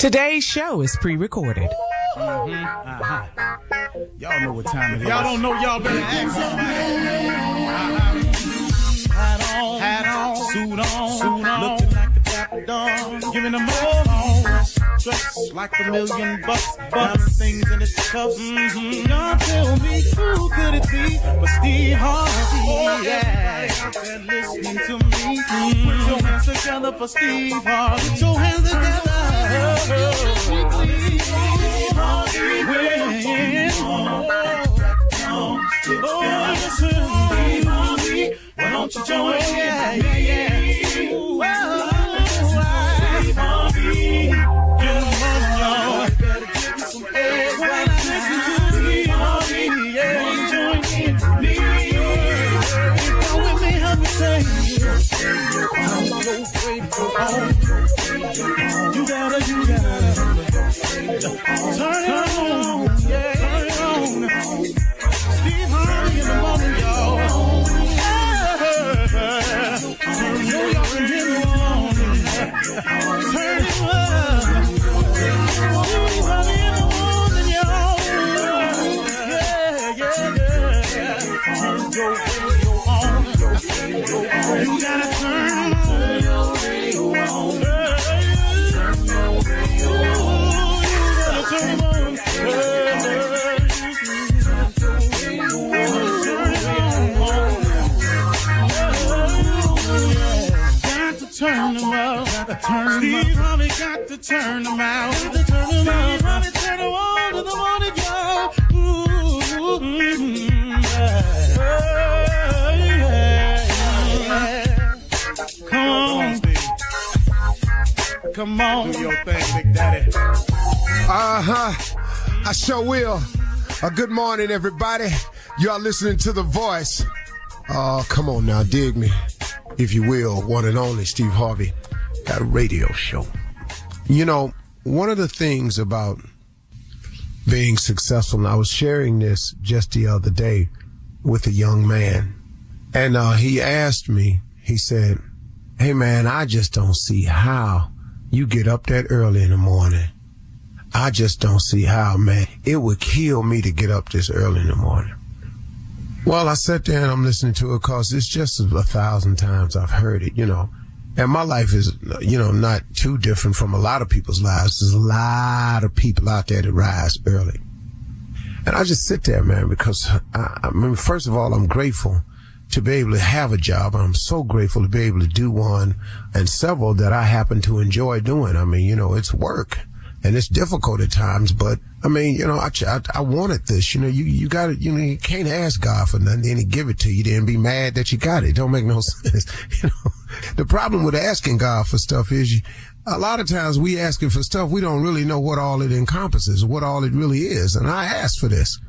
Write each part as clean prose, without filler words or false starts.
Today's show is pre-recorded. Y'all know what time it is. Y'all don't know, y'all better ask somebody. Hat on, suit on, looking like the Dapper Dawn, giving them all dressed like $1,000,000, diamond things in its cuffs. Y'all tell me who could it be but Steve Harvey? Oh yeah, out there listening to me. Put your hands together for Steve Harvey. Put your hands together. Steve Harvey, why don't you join? Yeah. Steve Harvey, get on, y'all. Better give me some eggs. Why not listen to Steve Harvey? Yeah, join in me. Come with me, help me say. I'm so grateful. You gotta turn it on. Yeah, turn it on. Steve Harvey in the morning, y'all. You gotta turn your radio on. Turn them out. Steve Harvey got to turn them out. Steve Harvey turn them on to the morning, y'all. Come on, Steve. Come on. Do your thing, Big Daddy. I sure will. Good morning, everybody. Y'all listening to The Voice. Come on now, dig me. If you will, one and only Steve Harvey got a radio show. You know, one of the things about being successful, and I was sharing this just the other day with a young man, and he asked me, he said, hey man, I just don't see how you get up that early in the morning. I just don't see how, man. It would kill me to get up this early in the morning. Well, I sat there and I'm listening to it because it's just 1,000 times I've heard it, you know. And my life is, you know, not too different from a lot of people's lives. There's a lot of people out there that rise early. And I just sit there, man, because, I mean, first of all, I'm grateful to be able to have a job. I'm so grateful to be able to do one and several that I happen to enjoy doing. I mean, you know, it's work. And it's difficult at times, but I mean, you know, I wanted this, you know, you got it, you know, you can't ask God for nothing, then he give it to you, then be mad that you got it. It don't make no sense. You know, the problem with asking God for stuff is a lot of times we asking for stuff, we don't really know what all it encompasses, what all it really is. And I asked for this.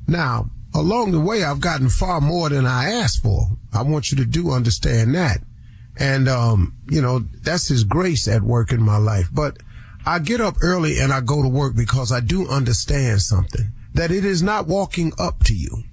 Now, along the way, I've gotten far more than I asked for. I want you to understand that. And, you know, that's his grace at work in my life. But I get up early and I go to work because I do understand something, that it is not walking up to you.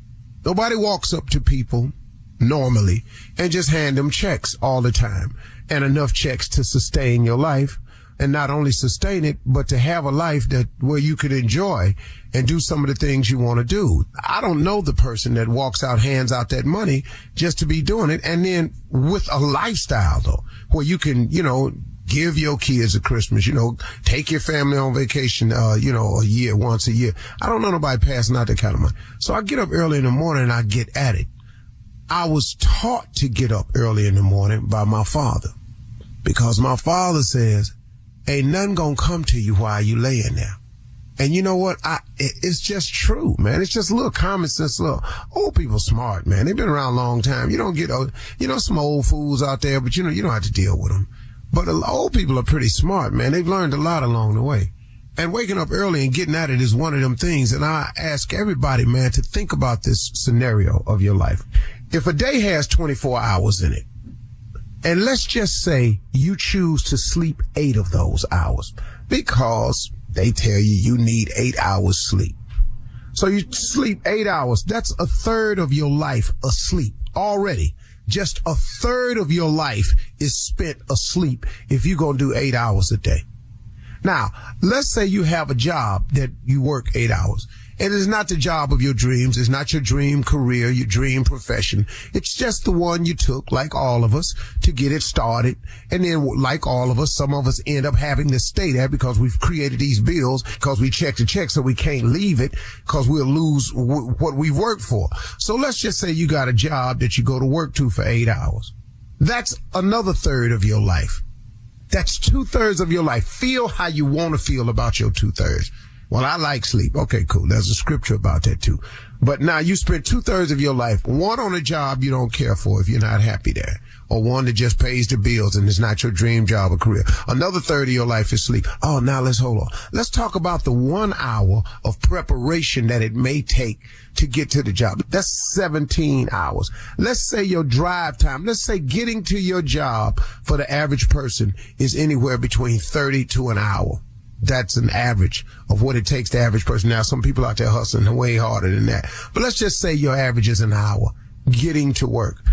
Nobody walks up to people normally and just hand them checks all the time, and enough checks to sustain your life, and not only sustain it, but to have a life that where you could enjoy and do some of the things you want to do. I don't know the person that walks out, hands out that money just to be doing it, and then with a lifestyle though, where you can, you know, give your kids a Christmas, you know, take your family on vacation, you know, once a year. I don't know nobody passing out that kind of money. So I get up early in the morning and I get at it. I was taught to get up early in the morning by my father, because my father says, ain't nothing gonna come to you while you laying there. And you know what? It's just true, man. It's just a little common sense. Old people smart, man. They've been around a long time. You don't get, you know, some old fools out there, but you know, you don't have to deal with them. But the old people are pretty smart, man. They've learned a lot along the way. And waking up early and getting at it is one of them things. And I ask everybody, man, to think about this scenario of your life. If a day has 24 hours in it, and let's just say you choose to sleep 8 of those hours because they tell you need 8 hours sleep. So you sleep 8 hours. That's a third of your life asleep already. Just a third of your life is spent asleep if you're going to do 8 hours a day. Now, let's say you have a job that you work 8 hours. It is not the job of your dreams. It's not your dream career, your dream profession. It's just the one you took, like all of us, to get it started. And then, like all of us, some of us end up having to stay there because we've created these bills, because we check the check so we can't leave it, because we'll lose what we worked for. So let's just say you got a job that you go to work to for 8 hours. That's another third of your life. That's 2/3 of your life. Feel how you want to feel about your 2/3. Well, I like sleep. Okay, cool. There's a scripture about that too. But now you spend 2/3 of your life, one on a job you don't care for if you're not happy there, or one that just pays the bills and is not your dream job or career. Another third of your life is sleep. Oh, now let's hold on. Let's talk about the 1 hour of preparation that it may take to get to the job. That's 17 hours. Let's say your drive time, let's say getting to your job for the average person is anywhere between 30 to an hour. That's an average of what it takes the average person. Now, some people out there hustling way harder than that. But let's just say your average is an hour getting to work.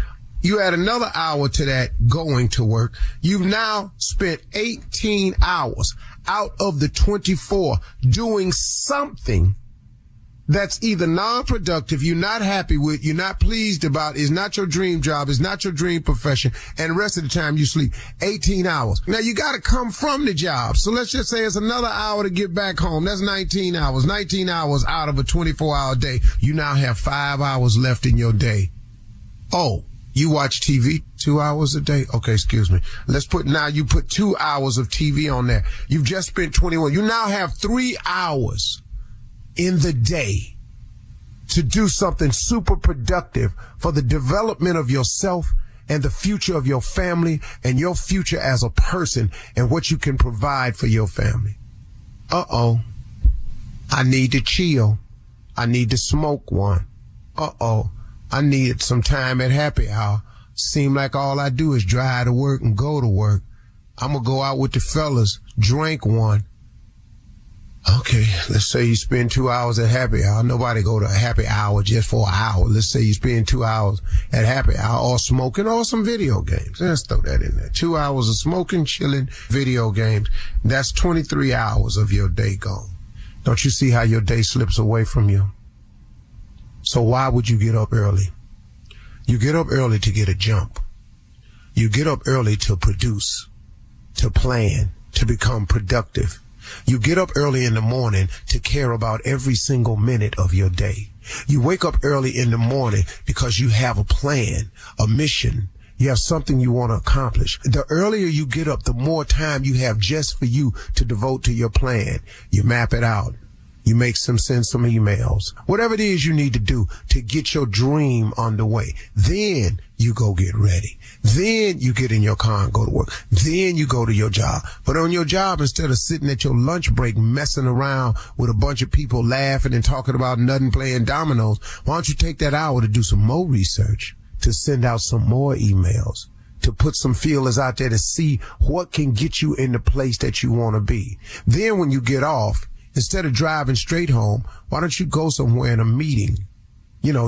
You add another hour to that going to work. You've now spent 18 hours out of the 24 doing something that's either non-productive, you're not happy with, you're not pleased about, is not your dream job, is not your dream profession, and the rest of the time you sleep. 18 hours. Now you got to come from the job. So let's just say it's another hour to get back home. That's 19 hours. 19 hours out of a 24-hour day. You now have 5 hours left in your day. Oh, you watch TV 2 hours a day? Okay, excuse me. You put 2 hours of TV on there. You've just spent 21. You now have 3 hours in the day to do something super productive for the development of yourself and the future of your family and your future as a person and what you can provide for your family. I need to chill. I need to smoke one. I needed some time at happy hour. Seem like all I do is drive to work and go to work. I'm gonna go out with the fellas, drink one. Okay, let's say you spend 2 hours at happy hour. Nobody go to a happy hour just for an hour. Let's say you spend 2 hours at happy hour or smoking or some video games. Let's throw that in there. 2 hours of smoking, chilling, video games. That's 23 hours of your day gone. Don't you see how your day slips away from you? So why would you get up early? You get up early to get a jump. You get up early to produce, to plan, to become productive. You get up early in the morning to care about every single minute of your day. You wake up early in the morning because you have a plan, a mission. You have something you want to accomplish. The earlier you get up, the more time you have just for you to devote to your plan. You map it out. You send some emails, whatever it is you need to do to get your dream underway. Then you go get ready. Then you get in your car and go to work. Then you go to your job. But on your job, instead of sitting at your lunch break messing around with a bunch of people laughing and talking about nothing, playing dominoes, why don't you take that hour to do some more research, to send out some more emails, to put some feelers out there to see what can get you in the place that you want to be. Then when you get off, instead of driving straight home, why don't you go somewhere in a meeting?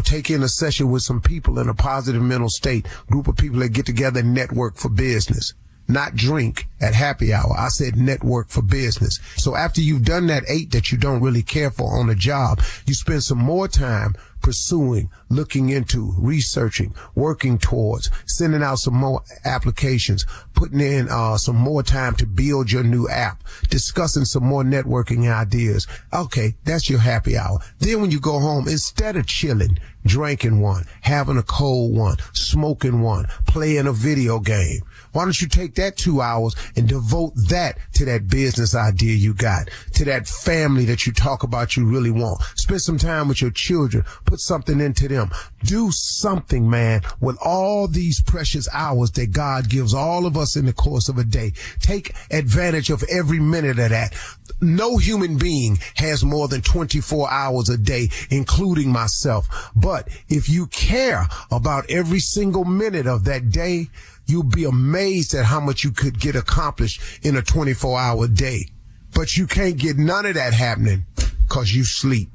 Take in a session with some people in a positive mental state, group of people that get together and network for business. Not drink at happy hour. I said network for business. So after you've done that 8 that you don't really care for on the job, you spend some more time pursuing, looking into, researching, working towards, sending out some more applications, putting in some more time to build your new app, discussing some more networking ideas. Okay, that's your happy hour. Then when you go home, instead of chilling, drinking one, having a cold one, smoking one, playing a video game, why don't you take that 2 hours and devote that to that business idea you got, to that family that you talk about you really want. Spend some time with your children. Put something into them. Do something, man, with all these precious hours that God gives all of us in the course of a day. Take advantage of every minute of that. No human being has more than 24 hours a day, including myself. But if you care about every single minute of that day, you'll be amazed at how much you could get accomplished in a 24-hour day. But you can't get none of that happening because you sleep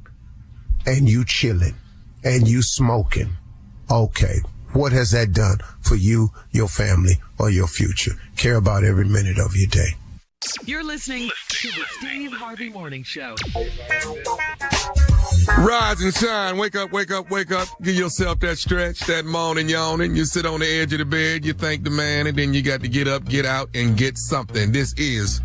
and you chilling and you smoking. Okay, what has that done for you, your family, or your future? Care about every minute of your day. You're listening to the Steve Harvey Morning Show. Rise and shine. Wake up, wake up, wake up. Give yourself that stretch, that moaning, yawning. You sit on the edge of the bed, you thank the man, and then you got to get up, get out, and get something. This is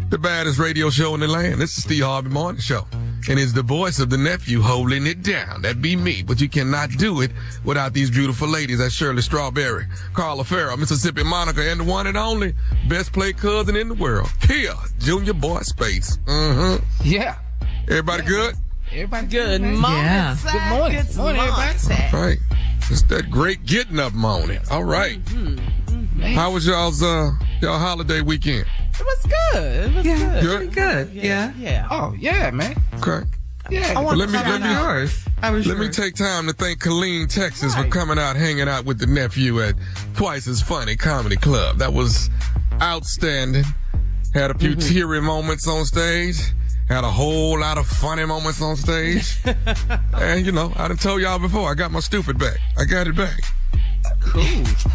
the baddest radio show in the land. This is Steve Harvey Morning Show. And it's the voice of the nephew holding it down. That'd be me. But you cannot do it without these beautiful ladies. That's Shirley Strawberry, Carla Farrell, Mississippi Monica, and the one and only best play cousin in the world, Kia, Junior Boy Spates. Yeah. Everybody good? Everybody Good man? morning, Yeah. sir. Good morning. Good Morning, everybody. All right. It's that great getting up morning. All right. How was y'all's y'all holiday weekend? It was good. It was good. Good? Good. Yeah. Oh, yeah, man. Okay. Yeah. I want Let to me- find let me- out. Yours. How was Let me yours? take time to thank Colleen, Texas, for Right. coming out, hanging out with the nephew at Twice as Funny Comedy Club. That was outstanding. Had a few teary moments on stage. Had a whole lot of funny moments on stage. And, you know, I done told y'all before, I got my stupid back. I got it back. Cool.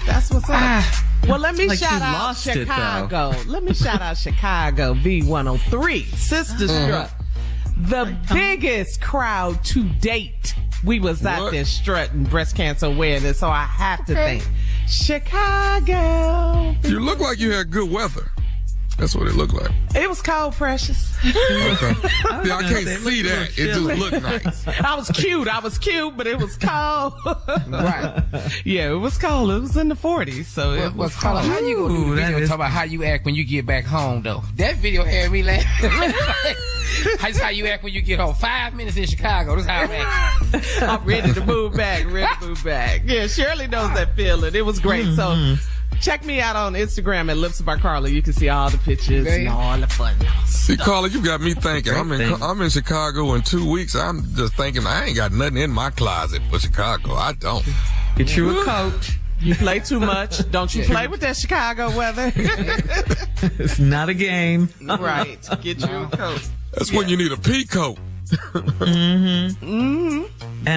That's what's up. Well, let me Like shout you out lost it, though. Chicago. Let me shout out Chicago V103, Sister Strut. The biggest crowd to date. We was out What? there strutting breast cancer awareness, so I have to thank Chicago. You look like you had good weather. That's what it looked like. It was cold, precious. Okay. See, I gonna can't say, see look a that. It little just looked nice. I was cute, but it was cold. Right. Yeah, it was cold. It was in the 40s, so it was What's color? cold. How you gonna do Ooh, the that video is- talk about how you act when you get back home, though? That video had me laughing. That's how you act when you get home. 5 minutes in Chicago. That's how I'm acting. I'm ready to move back. Yeah, Shirley knows that feeling. It was great. So check me out on Instagram at Lips by Carla. You can see all the pictures and all the fun. See, Carla, you got me thinking. I'm in Chicago in 2 weeks. I'm just thinking I ain't got nothing in my closet for Chicago. I don't. Get you a coat. You play too much. Don't you play with that Chicago weather. It's not a game. Right. Get you a coat. That's when you need a pea coat. And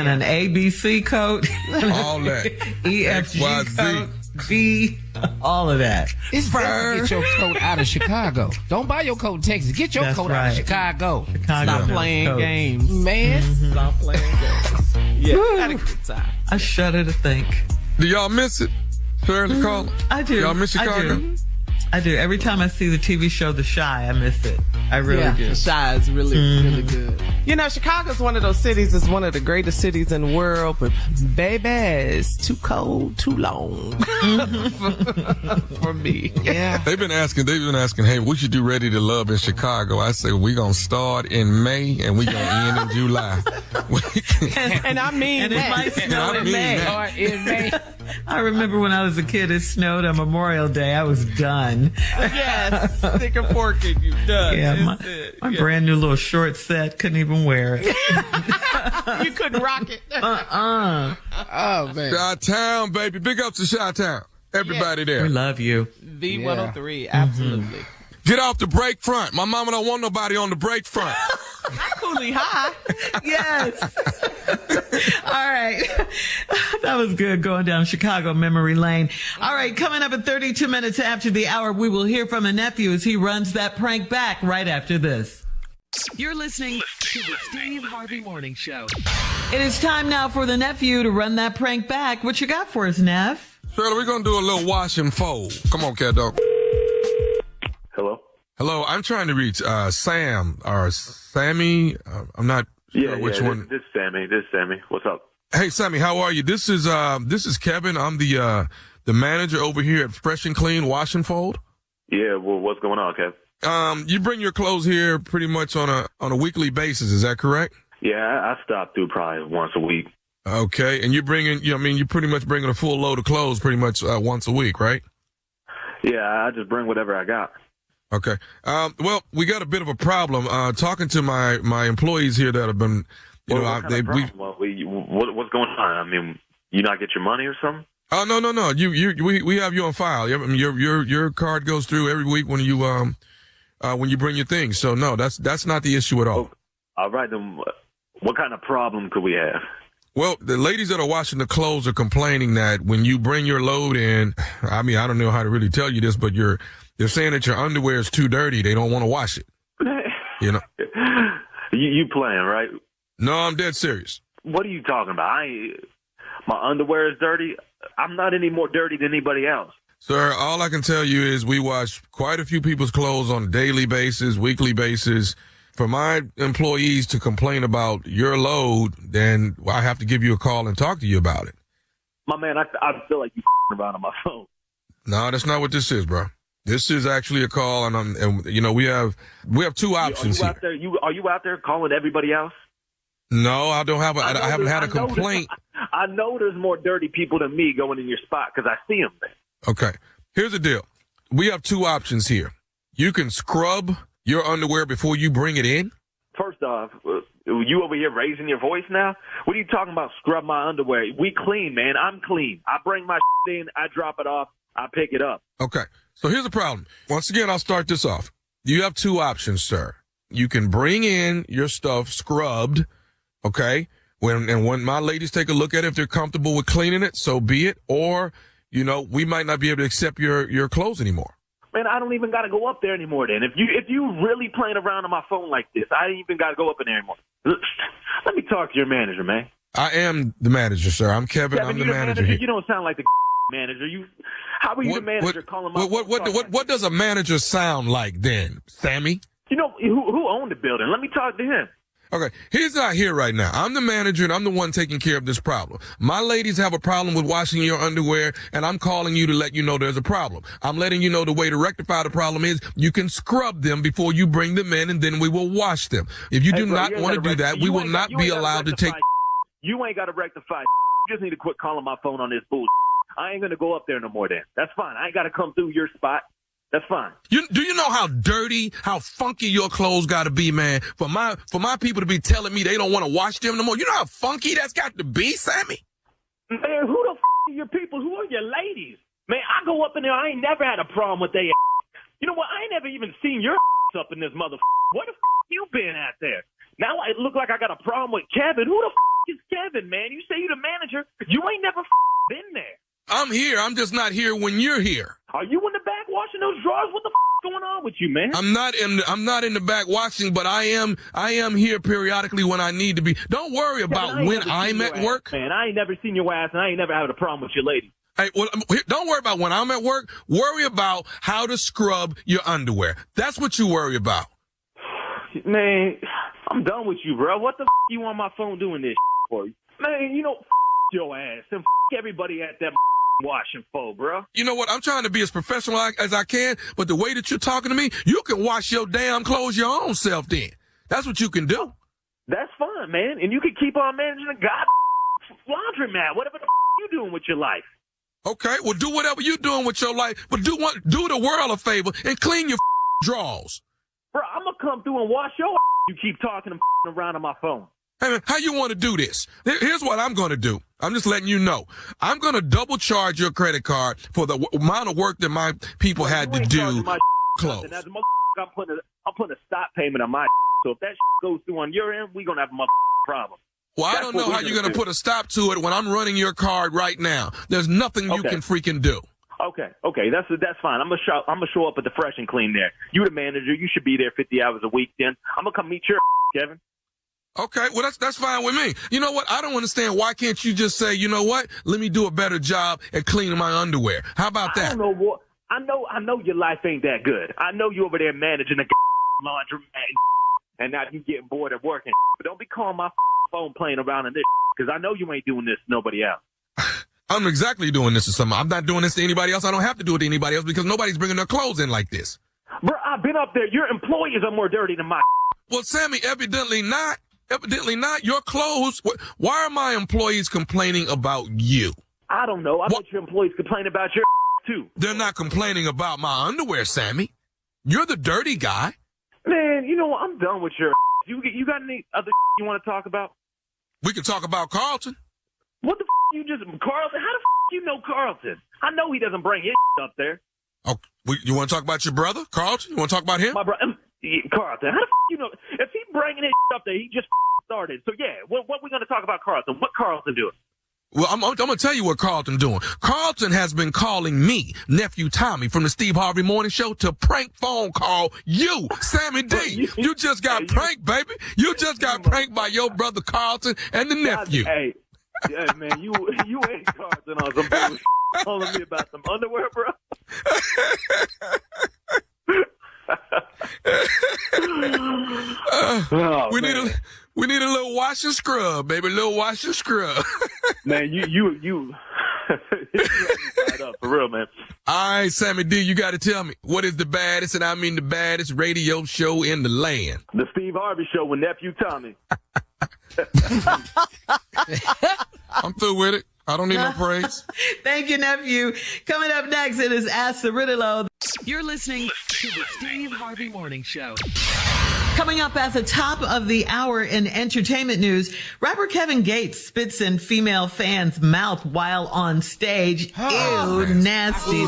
an ABC coat. All that. EFG XYZ. coat. B. All of that. It's better to get your coat out of Chicago. Don't buy your coat in Texas. Get your That's coat out of right. Chicago. Stop playing Coats. games. Man. Stop playing games. Yeah. Had a good time. I shudder to think. Do y'all miss it? Shirley, Carla? I do. Y'all miss Chicago? I do. Every time I see the TV show The Chi, I miss it. I really do. The Chi is really good. You know, Chicago's one of those cities. It's one of the greatest cities in the world, but baby, it's too cold, too long for me. Yeah. They've been asking, hey, we should do Ready to Love in Chicago. I say, we going to start in May and we going to end in July. And I mean And it might that. snow I in mean May. that. Or in May. I remember when I was a kid, it snowed on Memorial Day. I was done. Yes, stick a fork in you. Done. Yeah, That's it. my brand new little short set couldn't even wear it. You couldn't rock it. Oh, man. Chi-Town, baby. Big up to Chi-Town. Everybody We there. love you. V103, absolutely. Get off the break front. My mama don't want nobody on the break front. Cooley High. Yes. All right. That was good going down Chicago memory lane. All right. Coming up at 32 minutes after the hour, we will hear from a nephew as he runs that prank back right after this. You're listening to the Steve Harvey Morning Show. It is time now for the nephew to run that prank back. What you got for us, Neff? Shirley, we're going to do a little wash and fold. Come on, cat dog. Hello? Hello, I'm trying to reach Sam or Sammy. I'm not sure which one. This is Sammy. What's up? Hey, Sammy, how are you? This is Kevin. I'm the manager over here at Fresh and Clean Wash and Fold. Yeah, well, what's going on, Kev? You bring your clothes here pretty much on a weekly basis. Is that correct? Yeah, I stop through probably once a week. Okay, and you're bringing, you're pretty much bringing a full load of clothes pretty much once a week, right? Yeah, I just bring whatever I got. Okay. Well, we got a bit of a problem. Talking to my employees here that have been, What's going on? I mean, you not get your money or something? Oh no. We have you on file. Your card goes through every week when you bring your things. So no, that's not the issue at all. Oh, all right, then what kind of problem could we have? Well, the ladies that are washing the clothes are complaining that when you bring your load in, I mean, I don't know how to really tell you this, but your They're saying that your underwear is too dirty. They don't want to wash it. You know? You playing, right? No, I'm dead serious. What are you talking about? My underwear is dirty. I'm not any more dirty than anybody else. Sir, all I can tell you is we wash quite a few people's clothes on a daily basis, weekly basis. For my employees to complain about your load, then I have to give you a call and talk to you about it. My man, I feel like you around on my phone. No, that's not what this is, bro. This is actually a call, and you know, we have two options here. Are you out there calling everybody else? No, I don't have. I haven't had a complaint. I know there's more dirty people than me going in your spot because I see them there. Okay, here's the deal. We have two options here. You can scrub your underwear before you bring it in. First off, you over here raising your voice now? What are you talking about, scrub my underwear? We clean, man. I'm clean. I bring my in, I drop it off, I pick it up. Okay, so here's the problem. Once again, I'll start this off. You have two options, sir. You can bring in your stuff scrubbed, okay? When my ladies take a look at it, if they're comfortable with cleaning it, so be it. Or, you know, we might not be able to accept your clothes anymore. Man, I don't even got to go up there anymore then. If you really playing around on my phone like this, I ain't even got to go up in there anymore. Let me talk to your manager, man. I am the manager, sir. I'm Kevin. I'm the manager here. You don't sound like the manager. How are you the manager calling my phone? What does a manager sound like then, Sammy? You know, who owned the building? Let me talk to him. Okay, he's not here right now. I'm the manager, and I'm the one taking care of this problem. My ladies have a problem with washing your underwear, and I'm calling you to let you know there's a problem. I'm letting you know the way to rectify the problem is you can scrub them before you bring them in, and then we will wash them. If you do not want to do that, we will not be allowed to take... You ain't got to rectify. You just need to quit calling my phone on this bullshit. I ain't going to go up there no more then. That's fine. I ain't got to come through your spot. That's fine. Do you know how dirty, how funky your clothes got to be, man? For my people to be telling me they don't want to wash them no more. You know how funky that's got to be, Sammy? Man, who the are your people? Who are your ladies? Man, I go up in there. I ain't never had a problem with they. You know what? I ain't never even seen your up in this mother. Where the you been at there? Now I look like I got a problem with Kevin. Who the is Kevin, man? You say you the manager. You ain't never been there. I'm here. I'm just not here when you're here. Are you in the back washing those drawers? What the going on with you, man? I'm not in the back washing, but I am here periodically when I need to be. Don't worry about when I'm at work. Man, I ain't never seen your ass, and I ain't never had a problem with your lady. Hey, well, don't worry about when I'm at work. Worry about how to scrub your underwear. That's what you worry about. Man, I'm done with you, bro. What the you on my phone doing this for? Man, you know, your ass and everybody at that washing for, bro. You know what? I'm trying to be as professional as I can, but the way that you're talking to me, you can wash your damn clothes your own self then. That's what you can do. That's fine, man. And you can keep on managing the laundromat, whatever the you doing with your life. Okay, well, do whatever you're doing with your life, but do the world a favor and clean your drawers. Bro, I'm going to come through and wash your you keep talking and around on my phone. Hey, man, how you want to do this? Here's what I'm going to do. I'm just letting you know. I'm going to double charge your credit card for the amount of work that my people had to do. Close. I'm putting a stop payment on my so if that goes through on your end, we're going to have a problem. Well, I don't know how you're going to put a stop to it when I'm running your card right now. There's nothing you can freaking do. Okay, that's fine. I'm gonna show up at the Fresh and Clean there. You the manager, you should be there 50 hours a week. Then I'm gonna come meet your Kevin. Okay, well that's fine with me. You know what? I don't understand. Why can't you just say, you know what? Let me do a better job at cleaning my underwear. How about that? I don't know what. I know your life ain't that good. I know you over there managing the laundromat, and now you getting bored of working. But don't be calling my phone playing around in this because I know you ain't doing this to nobody else. I'm exactly doing this to someone. I'm not doing this to anybody else. I don't have to do it to anybody else because nobody's bringing their clothes in like this. Bro, I've been up there. Your employees are more dirty than my. Well, Sammy, evidently not. Evidently not. Your clothes. Why are my employees complaining about you? I don't know. I bet your employees complain about your too. They're not complaining about my underwear, Sammy. You're the dirty guy. Man, you know what? I'm done with your. You got any other you want to talk about? We can talk about Carlton. What the you just Carlton? How the you know Carlton? I know he doesn't bring his up there. Oh, you want to talk about your brother, Carlton? You want to talk about him? My brother, Carlton. How the you know? If he bringing his up there, he just started. So yeah, what we going to talk about Carlton? What Carlton doing? Well, I'm going to tell you what Carlton doing. Carlton has been calling me, Nephew Tommy, from the Steve Harvey Morning Show to prank phone call you, Sammy D. You just got pranked, baby. You just got pranked by your brother Carlton and the nephew. Hey, yeah, man, you ain't Carlton on some bullshit calling me about some underwear, bro. We need a little wash and scrub, baby. A little wash and scrub. Man, you tied up for real, man. All right, Sammy D, you got to tell me, what is the baddest, and I mean the baddest radio show in the land? The Steve Harvey Show with Nephew Tommy. I'm through with it. I don't need no praise. Thank you, Nephew. Coming up next, it is Ask the Riddle. You're listening to the Steve Harvey Morning Show. Coming up at the top of the hour in entertainment news, rapper Kevin Gates spits in female fans' mouth while on stage. Ew, nasty.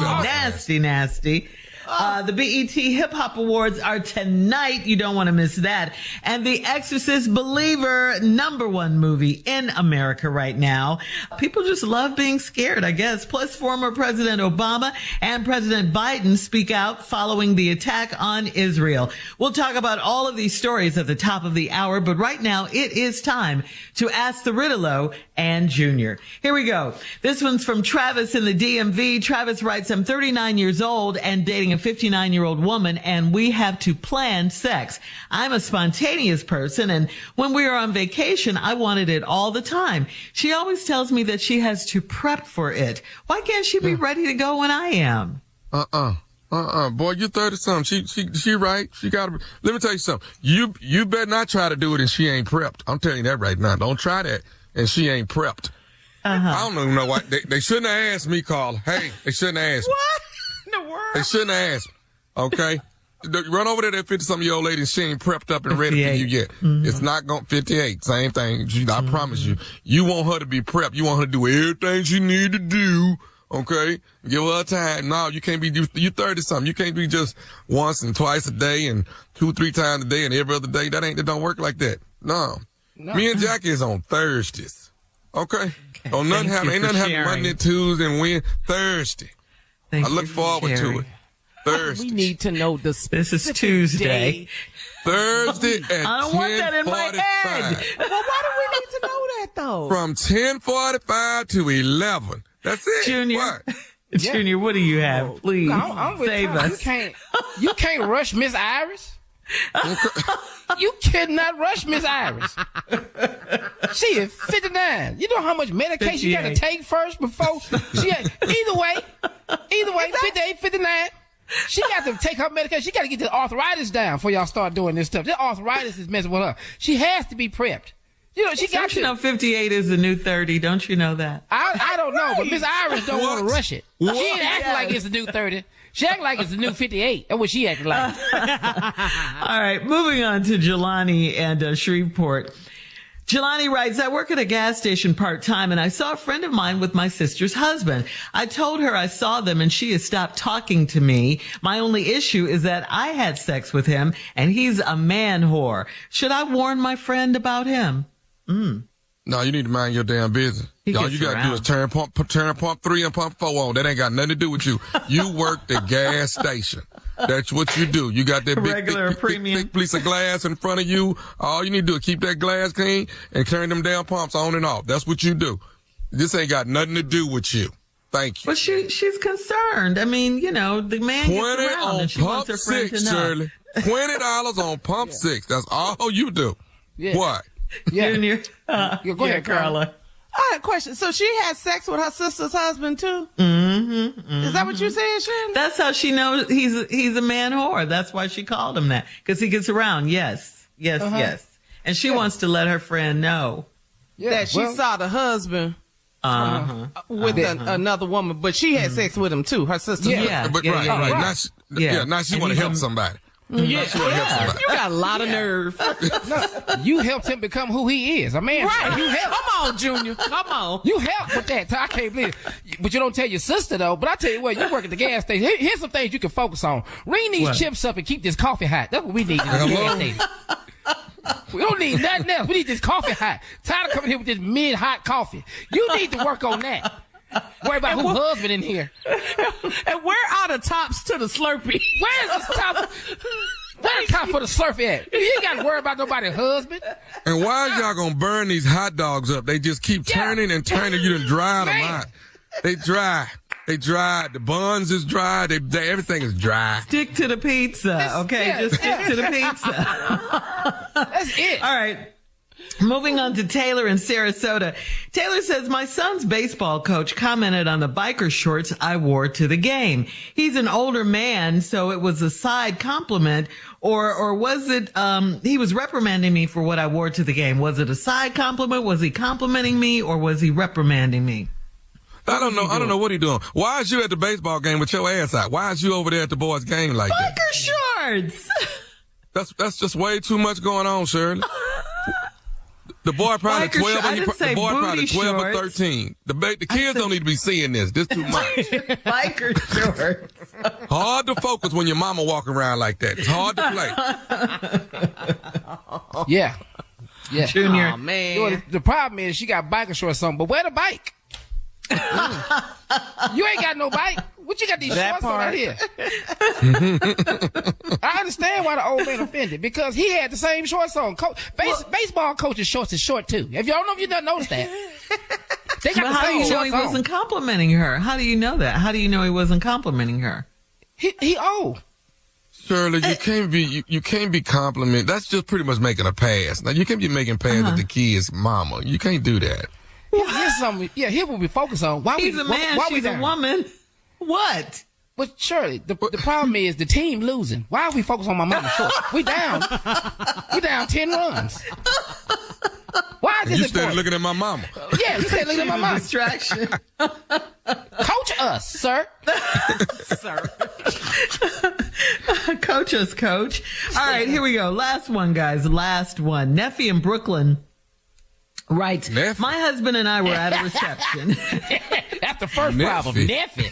The BET Hip Hop Awards are tonight. You don't want to miss that. And The Exorcist Believer, #1 movie in America right now. People just love being scared, I guess. Plus, former President Obama and President Biden speak out following the attack on Israel. We'll talk about all of these stories at the top of the hour, but right now it is time to Ask the Riddle and Junior. Here we go. This one's from Travis in the DMV. Travis writes, I'm 39 years old and dating a 59-year-old woman, and we have to plan sex. I'm a spontaneous person, and when we are on vacation, I wanted it all the time. She always tells me that she has to prep for it. Why can't she be ready to go when I am? Boy, you're 30-something. She right. She got to. Let me tell you something. You better not try to do it and she ain't prepped. I'm telling you that right now. Don't try that and she ain't prepped. I don't even know why. They shouldn't have asked me, Carla. Hey, they shouldn't have asked me. What in the world? They shouldn't have asked me. Okay? Run over there to that 50-something-year-old lady and she ain't prepped up and ready for you yet. It's not going 58. Same thing. I promise you. You want her to be prepped. You want her to do everything she need to do. Okay? Give her time. No, you can't be, you 30-something. You can't be just once and twice a day and 2-3 times a day and every other day. That don't work like that. No. Me and Jackie is on Thursdays. Okay? Ain't nothing happen Monday, Tuesday, and Wednesday. Thursday. I look forward to it. Thursday. We need to know the This is Tuesday. Thursday at I don't want that in my head. Well, why do we need to know that, though? From 10:45 to 11. That's it. Junior. What? Junior, what do you have? Please I'm with save Tom. us. You can't rush Miss Iris. You cannot rush Miss Iris. She is 59. You know how much medication you got to take first before she had, either way, 58, 59. She got to take her medication. She got to get the arthritis down before y'all start doing this stuff. This arthritis is messing with her. She has to be prepped. You know, she got to. You know, 58 is the new 30. Don't you know that? I don't know, but Miss Iris don't want to rush it. She ain't acting like it's the new 30. She acting like it's the new 58. That's what she acting like. All right, moving on to Jelani and Shreveport. Jelani writes, I work at a gas station part-time and I saw a friend of mine with my sister's husband. I told her I saw them and she has stopped talking to me. My only issue is that I had sex with him and he's a man whore. Should I warn my friend about him? No, you need to mind your damn business. All you got to do is turn pump 3 and pump 4 on. That ain't got nothing to do with you. You work the gas station. That's what you do. You got that big piece of glass in front of you. All you need to do is keep that glass clean and turn them damn pumps on and off. That's what you do. This ain't got nothing to do with you. Thank you. But she's concerned. I mean, you know, the man gets around and she wants her friend to know. Shirley. $20 on pump 6. That's all you do. Yeah. What? Yeah. Junior. Go ahead, Carla. I had a question. So she had sex with her sister's husband too? Is that what you said, Shirley? That's how she knows he's a man whore. That's why she called him that. Because he gets around. Yes. And she wants to let her friend know. That she saw the husband with another woman, but she had sex with him too, her sister. Right. Now she want to help somebody. You got a lot of nerve. You helped him become who he is, a man. Right. You helped. Come on, Junior. Come on. You helped with that. I can't believe it. But you don't tell your sister, though. But I tell you what, you work at the gas station. Here's some things you can focus on. Ring these chips up and keep this coffee hot. That's what we need in the gas station. We don't need nothing else. We need this coffee hot. Tired of coming here with this mid-hot coffee. You need to work on that. Worry about who's husband in here. And where are the tops to the Slurpee? Where's the top? Where's the top for the Slurpee at? You ain't got to worry about nobody's husband. And why are y'all gonna burn these hot dogs up? They just keep turning and turning. You done dry them out. They dry. They dry. The buns is dry. They everything is dry. Stick to the pizza, okay? Just stick to the pizza. That's it. All right. Moving on to Taylor in Sarasota. Taylor says, my son's baseball coach commented on the biker shorts I wore to the game. He's an older man, so it was a side compliment, or was it, he was reprimanding me for what I wore to the game. Was it a side compliment? Was he complimenting me, or was he reprimanding me? I don't know. I don't know what he doing. Why is you at the baseball game with your ass out? Why is you over there at the boys' game like that? Biker shorts! That's just way too much going on, Shirley. The boy probably 12. The boy probably 12 or 13. The kids don't need to be seeing this. This too much. Biker shorts. Hard to focus when your mama walking around like that. It's hard to play. Yeah. Junior. Oh, man. You know, the problem is she got biker shorts on, but where the bike? You ain't got no bike. What you got these shorts on out here? I understand why the old man offended, because he had the same shorts on. Baseball coach's shorts is short too. If y'all know, if you don't notice that. They got the same shorts on. How do you know he wasn't complimenting her? How do you know that? How do you know he wasn't complimenting her? He old. Shirley, you can't be complimenting. That's just pretty much making a pass. Now you can't be making pass at the kid's mama. You can't do that. Here's something. Yeah, here what we focus on. He's a man. She's a woman. What? But Shirley, the problem is the team losing. Why are we focused on my mama's short? We down 10 runs. Why is this you started looking at my mama. Yeah, you started looking at my mama. Distraction. Coach us, sir. Sir. Coach us, coach. All right, here we go. Last one, guys. Last one. Nephew in Brooklyn. Right. Nephew. My husband and I were at a reception. That's the first problem. Nephew.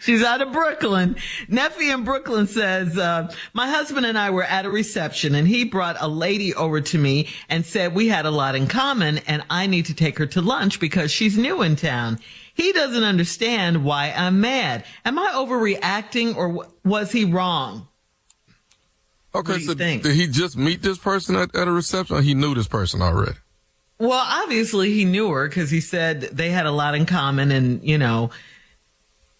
She's out of Brooklyn. Nephew in Brooklyn says, my husband and I were at a reception and he brought a lady over to me and said we had a lot in common and I need to take her to lunch because she's new in town. He doesn't understand why I'm mad. Am I overreacting or was he wrong? Okay, so did he just meet this person at a reception, or he knew this person already? Well, obviously he knew her because he said they had a lot in common and, you know.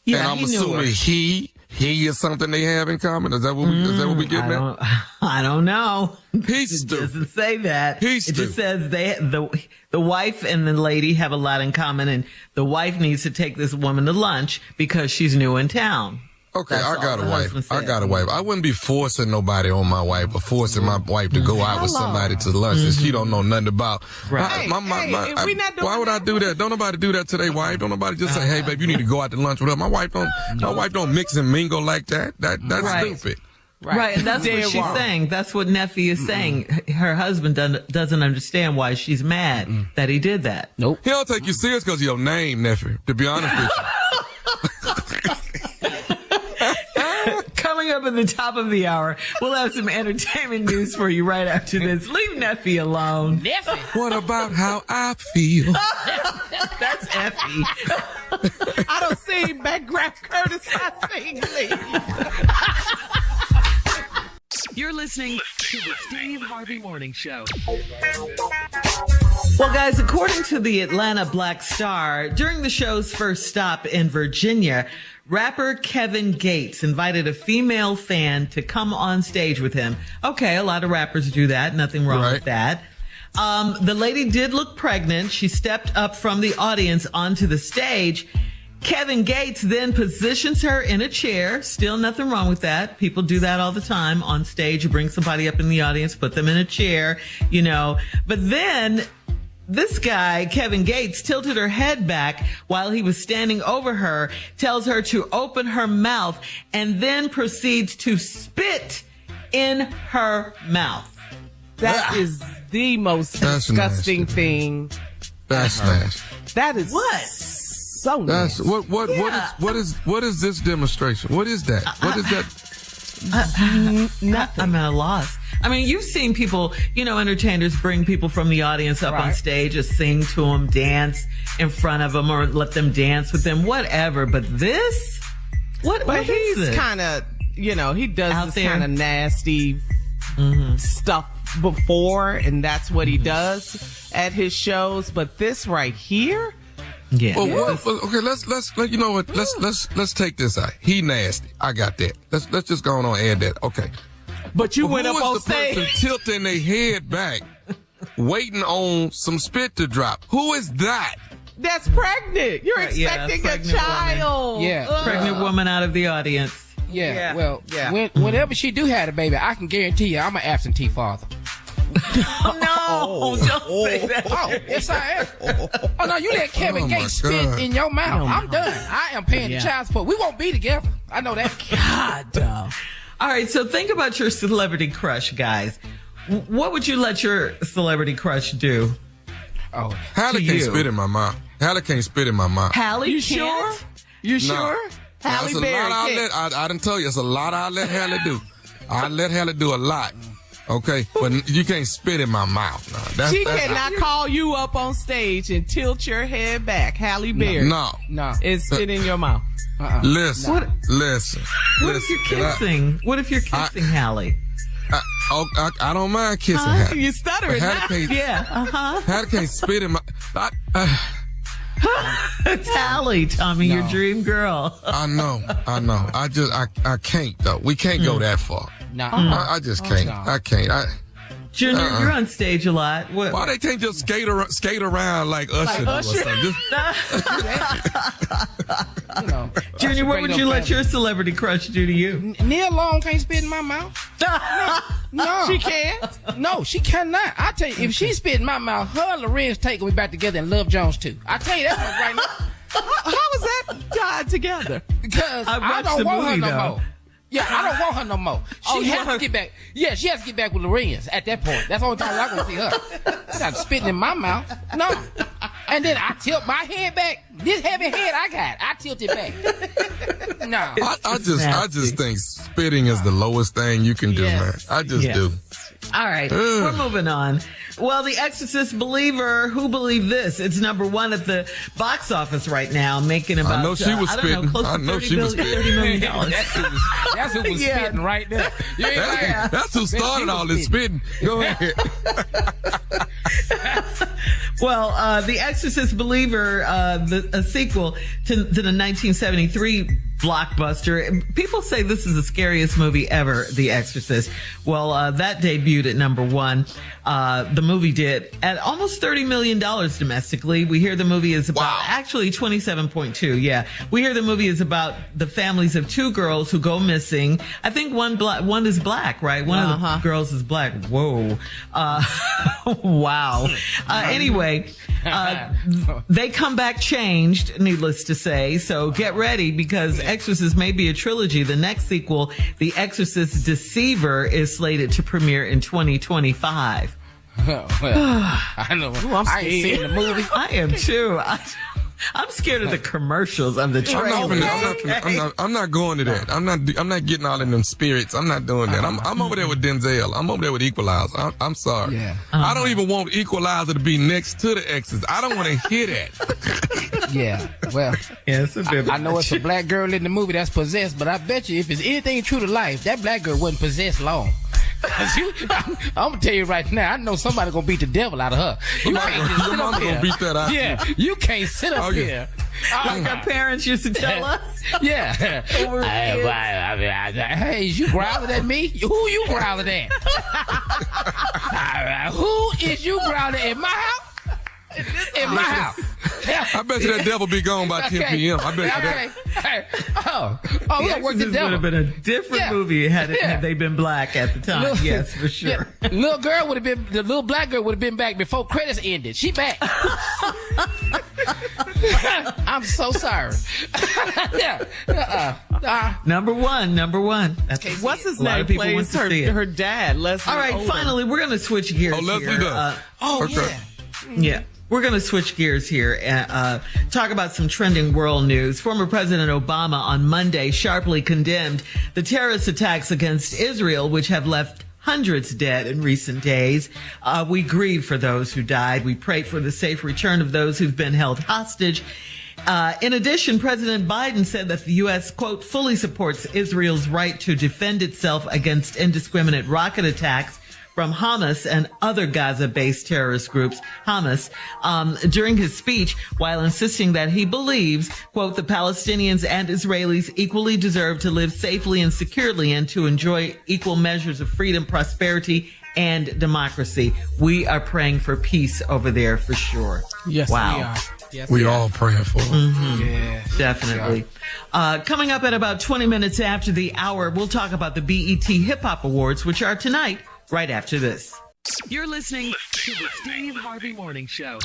Yeah, and I'm assuming he is something they have in common. Is that what we getting at? I don't know. He's stupid. It doesn't say that. He's stupid. It just says the wife and the lady have a lot in common and the wife needs to take this woman to lunch because she's new in town. Okay, I got a wife. I wouldn't be forcing nobody on my wife or forcing my wife to go out with somebody to lunch that she don't know nothing about. Right. Why would I do that? Don't nobody do that to their wife. Don't nobody just say, "Hey, babe, you need to go out to lunch with her." My wife don't mix and mingle like that. That's stupid. Right, and that's what she's saying. That's what Nephew is saying. Her husband doesn't understand why she's mad that he did that. Nope. He don't take you serious because of your name, Nephew, to be honest with you. Coming up at the top of the hour, we'll have some entertainment news for you right after this. Leave Nephew alone. Nephew? What about how I feel? That's Effie. I don't sing background Curtis. I sing lead. You're listening to the Steve Harvey Morning Show. Well, guys, according to the Atlanta Black Star, during the show's first stop in Virginia, rapper Kevin Gates invited a female fan to come on stage with him. Okay, a lot of rappers do that. Nothing wrong with that. The lady did look pregnant. She stepped up from the audience onto the stage. Kevin Gates then positions her in a chair. Still nothing wrong with that. People do that all the time on stage. You bring somebody up in the audience, put them in a chair, you know. But then this guy, Kevin Gates, tilted her head back while he was standing over her, tells her to open her mouth, and then proceeds to spit in her mouth. That is the most disgusting thing. That's nasty. That is what? So nasty. What is this demonstration? What is that? What is that? I'm at a loss. I mean, you've seen people, entertainers bring people from the audience up on stage or sing to them, dance in front of them, or let them dance with them, whatever. But this, what is this? Kind of, he does Out this kind of nasty stuff before, and that's what he does at his shows. But this right here. Yeah. Well, okay. Let's take this out. He nasty. I got that. Let's just go on and add that. Okay. But you went up on Who is the stage person tilting their head back, waiting on some spit to drop? Who is that? That's pregnant. You're expecting a child. Woman. Yeah. Pregnant woman out of the audience. Yeah. Well, whenever she do have a baby, I can guarantee you I'm an absentee father. No, don't say that. Oh, yes, I am. Oh, no, you let Kevin Gates spit in your mouth. I'm done. I am paying the child support. We won't be together. I know that. God. All right, so think about your celebrity crush, guys. What would you let your celebrity crush do? Oh, Halle can't spit in my mouth. Halle can't spit in my mouth. Halle, you sure? You sure? Halle Berry. I didn't tell you, it's a lot I let Halle do. I let Halle do a lot. Okay, but you can't spit in my mouth. No, she cannot call you up on stage and tilt your head back. Halle Berry. No. Is spit in your mouth. Listen. What if you're kissing? What if you're kissing Halle? I don't mind kissing Halle. You stuttering now. Halle can't spit in my... It's Halle, Tommy, your dream girl. I know. I can't, though. We can't go that far. No. I just can't. I can't. Junior, you're on stage a lot. Why they can't just skate around like Usher? Or something? Junior, what would you let your celebrity crush do to you? Neil Long can't spit in my mouth. No, she can't. No, she cannot. I tell you, if she spit in my mouth, her and Lorenz taking me back together and Love Jones too. I tell you that much right now. How is that tied together? Because I don't want her no more. Yeah, I don't want her no more. She has to get back. Yeah, she has to get back with Lorenz at that point. That's the only time I'm going to see her. She's not spitting in my mouth. No. And then I tilt my head back. This heavy head I got, I tilt it back. No. I just think spitting is the lowest thing you can do, man. I just do. All right, we're moving on. Well, The Exorcist Believer, who believed this? It's number one at the box office right now, making about, I know she was spitting. Close to $30 million. That's who was spitting right there. That's who started all this spitting. Go ahead. Well, The Exorcist Believer, a sequel to the 1973 blockbuster. People say this is the scariest movie ever, The Exorcist. Well, that debuted at number one. The movie did at almost $30 million domestically. We hear the movie is about actually 27.2. Yeah. We hear the movie is about the families of two girls who go missing. I think one is black, right? One of the girls is black. Whoa. Wow. Anyway, they come back changed, needless to say. So get ready, because Exorcist may be a trilogy. The next sequel, The Exorcist Deceiver, is slated to premiere in 2025. Well, I know. I ain't seen the movie. I am too. I'm scared of the commercials of the trailer. I'm not going to that. I'm not getting all in them spirits. I'm not doing that. I'm over there with Denzel. I'm over there with Equalizer. I'm sorry. Yeah. I don't even want Equalizer to be next to the Exorcist. I don't want to hear that. Yeah. Well, I know it's a black girl in the movie that's possessed, but I bet you if it's anything true to life, that black girl wasn't possessed long. I'm gonna tell you right now, I know somebody gonna beat the devil out of her. You can't just sit up here. Gonna beat that out. Yeah, you can't sit up here. Like our parents used to tell us. Yeah. Hey, is you growling at me? Who you growling at? Who is you growling at my house? In my house. I bet you that devil be gone by 10 p.m. I bet you that. Hey. We gonna work the devil. Would have been a different movie had they been black at the time. Yes, for sure. The little black girl would have been back before credits ended. She back. I'm so sorry. Number one. That's what's his name? Plays her dad, Leslie. All right, Odom. Finally, we're going to switch gears. Leslie does. Yeah. We're going to switch gears here and talk about some trending world news. Former President Obama on Monday sharply condemned the terrorist attacks against Israel, which have left hundreds dead in recent days. We grieve for those who died. We pray for the safe return of those who've been held hostage. In addition, President Biden said that the U.S., quote, fully supports Israel's right to defend itself against indiscriminate rocket attacks from Hamas and other Gaza-based terrorist groups, Hamas, during his speech, while insisting that he believes, quote, the Palestinians and Israelis equally deserve to live safely and securely and to enjoy equal measures of freedom, prosperity, and democracy. We are praying for peace over there for sure. Yes, wow. we are. Yes, We all praying for him. Mm-hmm. Yeah, definitely. Coming up at about 20 minutes after the hour, we'll talk about the BET Hip Hop Awards, which are tonight, right after this. You're listening to the Steve Harvey Morning Show.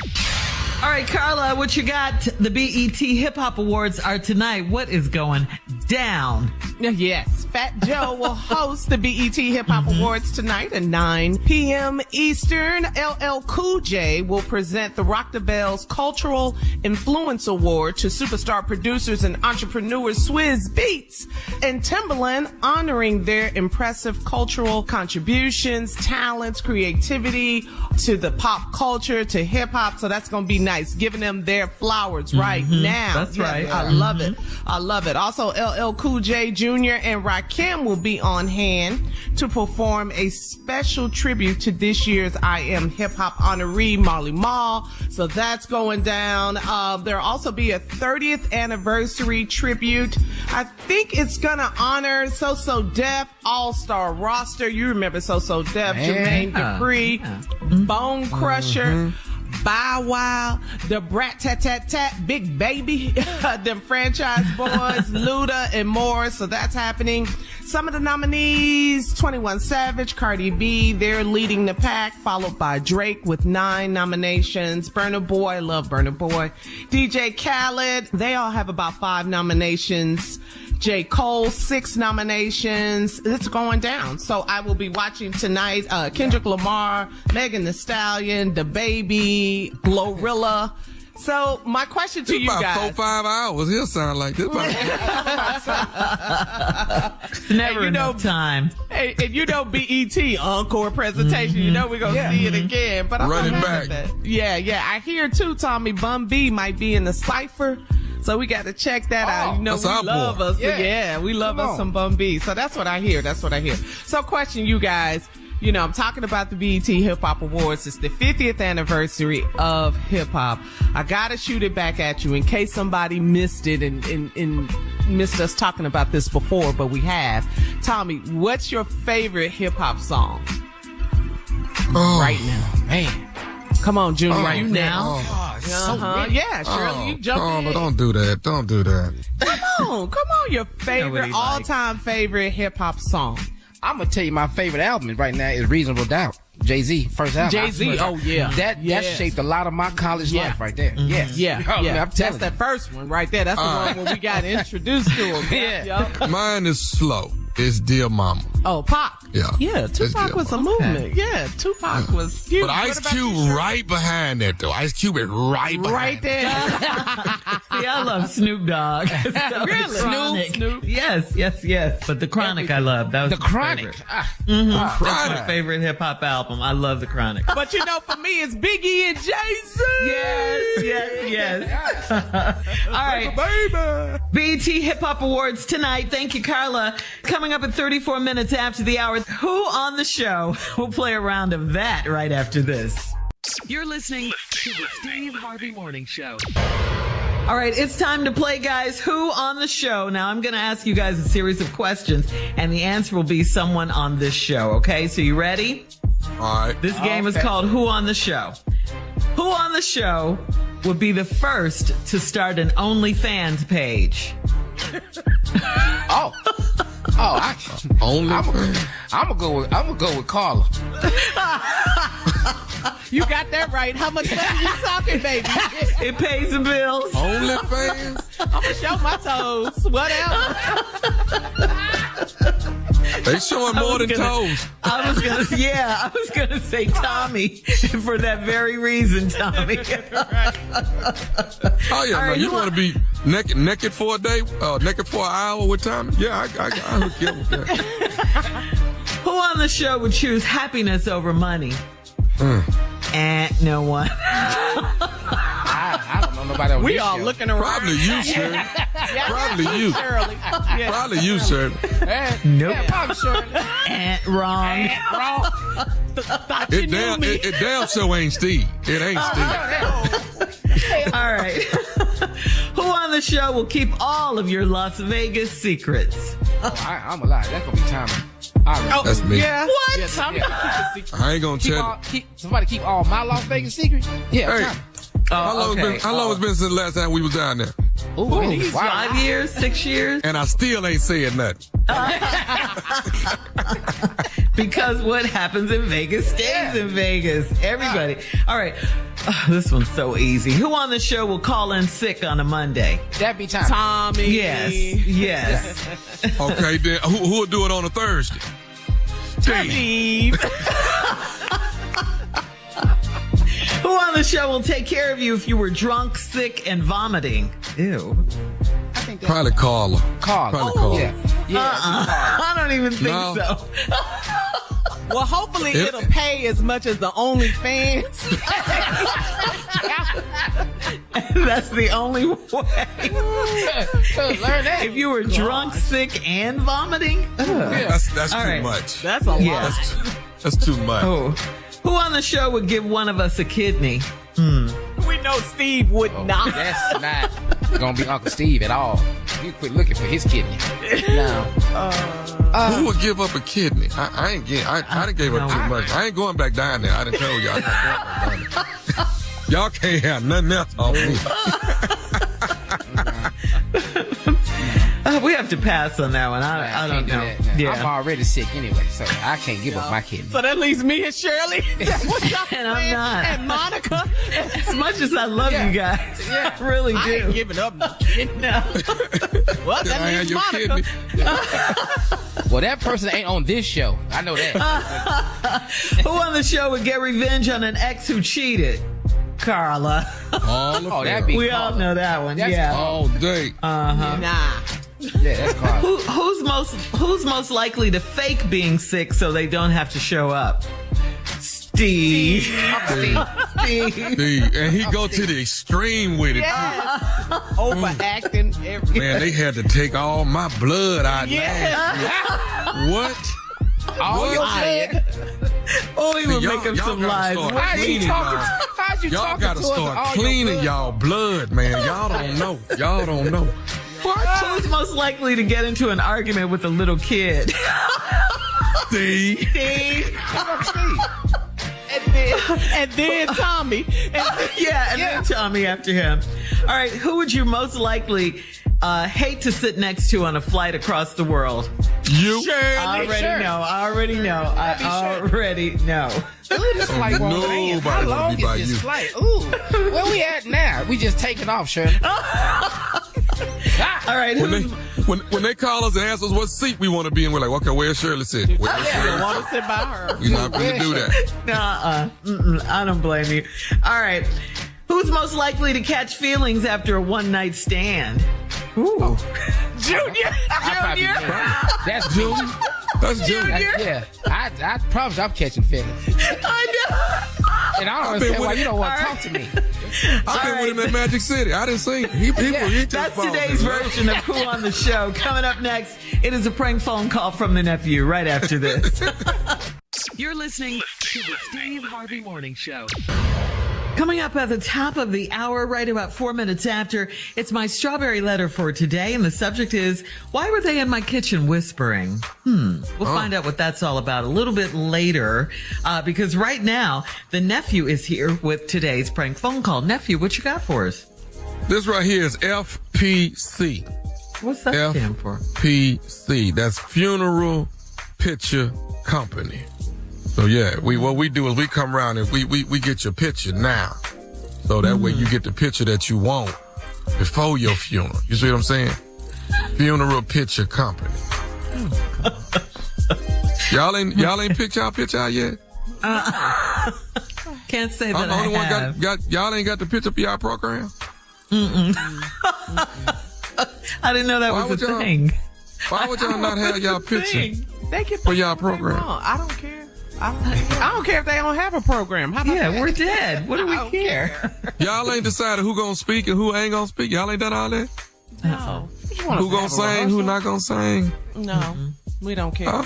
All right, Carla, what you got? The BET Hip Hop Awards are tonight. What is going down? Yes, Fat Joe will host the BET Hip Hop Awards tonight at 9 p.m. Eastern. LL Cool J will present the Rock the Bells Cultural Influence Award to superstar producers and entrepreneurs Swizz Beatz and Timbaland, honoring their impressive cultural contributions, talents, creativity to the pop culture, to hip hop. So that's going to be nice, giving them their flowers right now. That's right. I love it. I love it. Also, LL Cool J Jr. and Rakim will be on hand to perform a special tribute to this year's I Am Hip Hop honoree, Marley Marl. So that's going down. There'll also be a 30th anniversary tribute. I think it's going to honor So Def All-Star roster. You remember So Def, Jermaine Dupri, Bone Crusher, Bow Wow, the Brat Tat Tat Tat, Big Baby, them Franchise Boys, Luda, and more. So that's happening. Some of the nominees: 21 Savage, Cardi B, they're leading the pack, followed by Drake with 9 nominations. Burna Boy, love Burna Boy. DJ Khaled, they all have about 5 nominations. J. Cole, 6 nominations. It's going down. So I will be watching tonight. Kendrick Lamar, Megan Thee Stallion, The Baby, Glorilla. So my question to you guys. About 4-5 hours. He'll sound like this. It's never enough time. Hey, and you know BET encore presentation. You know we're going to see it again. But I'm Run it not back. having it. Yeah. I hear too, Tommy, Bun B might be in the cypher. So we got to check that out. You know, that's we our love boy. us. Yeah, we love us some Bun B. So that's what I hear. So question you guys. You know, I'm talking about the BET Hip Hop Awards. It's the 50th anniversary of hip hop. I gotta shoot it back at you in case somebody missed it and missed us talking about this before, but we have. Tommy, what's your favorite hip hop song? Right now. man. Come on, Junior. Right now. Oh, it's so many. Yeah, Shirley, you jump in. Don't do that. Don't do that. Come on, your favorite, all-time favorite hip hop song. I'm gonna tell you my favorite album right now is Reasonable Doubt. Jay-Z, first album. Jay-Z, oh yeah. That shaped a lot of my college life right there. Yes. Yeah. I'm telling That's you. that first one right there. That's the one when we got introduced to him. Yeah. Mine is slow. It's Dear Mama. Oh, Pac. Yeah. Yeah, Tupac Dear was a Mama. movement. Yeah, Tupac was huge. But Ice What about Cube you, Shirley? right behind that, though. Ice Cube is right behind Right there. See, I love Snoop Dogg. So Really? Chronic. Snoop? Yes. But The Chronic I love. That was The my Chronic. favorite. That's my favorite hip hop album. I love The Chronic. But you know, for me, it's Biggie and Jay-Z. Yes. All right. Baby. BET Hip Hop Awards tonight. Thank you, Carla. Coming up at 34 minutes after the hour. Who on the show? We'll play a round of that right after this. You're listening to the Steve Harvey Morning Show. All right, it's time to play, guys. Who on the show? Now, I'm going to ask you guys a series of questions, and the answer will be someone on this show, okay? So you ready? All right. This game is called Who on the Show. Who on the show would be the first to start an OnlyFans page? I'm gonna go with Carla. You got that right. How much money you talking, baby? It pays the bills. OnlyFans? I'm going to show my toes. Whatever. They showing more than toes. I was gonna say Tommy for that very reason, Tommy. Oh yeah, right, you want to be naked for a day, naked for an hour with Tommy? Yeah, I hook you up with that. Who on the show would choose happiness over money? And no one. I don't know nobody on We this all show. looking around. Probably you, Shirley. Probably you. Shirley. Yeah. Probably you, Shirley. Nope. Yeah, probably Shirley. And wrong. Wrong. It damn sure ain't Steve. It ain't Steve. All right. Who on the show will keep all of your Las Vegas secrets? I'm a lie. That's gonna be Tommy. That's me. Yeah. What? Yeah, Tommy can keep a secret. I ain't gonna tell you. Somebody keep all my Las Vegas secrets? Yeah, Hey, Tommy. how long it's been since the last time we was down there? Ooh, Ooh, wow. 5 years, 6 years? And I still ain't saying nothing. Because what happens in Vegas stays in Vegas. Everybody. All right. This one's so easy. Who on the show will call in sick on a Monday? That'd be Tommy. Tommy. Yes. Okay, then who'll do it on a Thursday? Steve. Steve. Who on the show will take care of you if you were drunk, sick, and vomiting? Ew. I think that's Probably Carla. Carla. Probably Carla. Yeah. I don't even think No. so. Well, hopefully It- it'll pay as much as the OnlyFans. That's the only way. Learn that. If you were drunk, sick, and vomiting? Ugh. That's All too right. much. That's a lot. Yeah. That's too much. Oh. Who on the show would give one of us a kidney? We know Steve would not. That's not gonna be Uncle Steve at all. You quit looking for his kidney. No. Who would give up a kidney? I done gave up too much. I ain't going back down there. I done told y'all. I ain't going back down there. Y'all can't have nothing else off me. We have to pass on that one. I don't know. I'm already sick anyway, so I can't give up my kidney. So that leaves me and Shirley. That's what y'all And I'm saying? not. And Monica. As much as I love Yeah. you guys, I really I do. ain't giving up no kidney. No. Well, I that had leaves your Monica. kidney. Well, that person ain't on this show. I know that. Who on the show would get revenge on an ex who cheated? Carla. Oh, that'd be We all Carla. know that one. That's Yeah. All day. Nah. Yeah, that's Carla. Who's most likely to fake being sick so they don't have to show up? Steve. Steve. And he go to the extreme with it. Overacting everything. Man, they had to take all my blood out. Yeah. What? All your blood. Oh, he would Y'all- make up y'all some gotta lies. start How'd you cleaning talking? y'all. How'd you Y'all talking gotta to us? start All your cleaning blood? y'all blood, man. Y'all don't know. Y'all don't know. Who's most likely to get into an argument with a little kid? Steve. Steve. And then Tommy. And Then Tommy after him. All right, who would you most likely hate to sit next to on a flight across the world? You. I already know. Ooh, this flight won't land. How Nobody wanna long be is by this you. flight? Ooh, where we at now? We just taking off, Shirley. All right, When they call us and ask us what seat we want to be in, we're like, okay, where's Shirley sit? Where's I Shirley want sit? to sit by her. We're not going to do that. I don't blame you. All right, who's most likely to catch feelings after a one-night stand? Ooh. Junior. Junior. That's Junior. That's Junior. Yeah, I promise I'm catching feelings. I know. And I don't been understand with why him. you don't want to talk to me. I've been with him at Magic City. I didn't see him. He just That's followed today's me. version of Who on the Show. Coming up next, it is a prank phone call from the nephew right after this. You're listening to the Steve Harvey Morning Show. Coming up at the top of the hour, right about 4 minutes after, it's my strawberry letter for today. And the subject is, why were they in my kitchen whispering? We'll find out what that's all about a little bit later. Because right now, the nephew is here with today's prank phone call. Nephew, what you got for us? This right here is FPC. What's that stand for? FPC. That's Funeral Picture Company. So yeah, what we do is we come around and we get your picture now. So that way you get the picture that you want before your funeral. You see what I'm saying? Funeral Picture Company. Y'all ain't picked y'all picture out yet? Can't say I'm that the only I one have. got y'all ain't got the picture for y'all program? I didn't know that Why was would a y'all- thing. Why would y'all not have y'all picture They can for y'all program? I don't care. I don't care if they don't have a program. How about Yeah, that? we're dead. What do we care? Y'all ain't decided who gonna speak and who ain't gonna speak. Y'all ain't done all that? No. You want us Who to gonna have a sing, who rehearsal? not gonna sing? No, we don't care.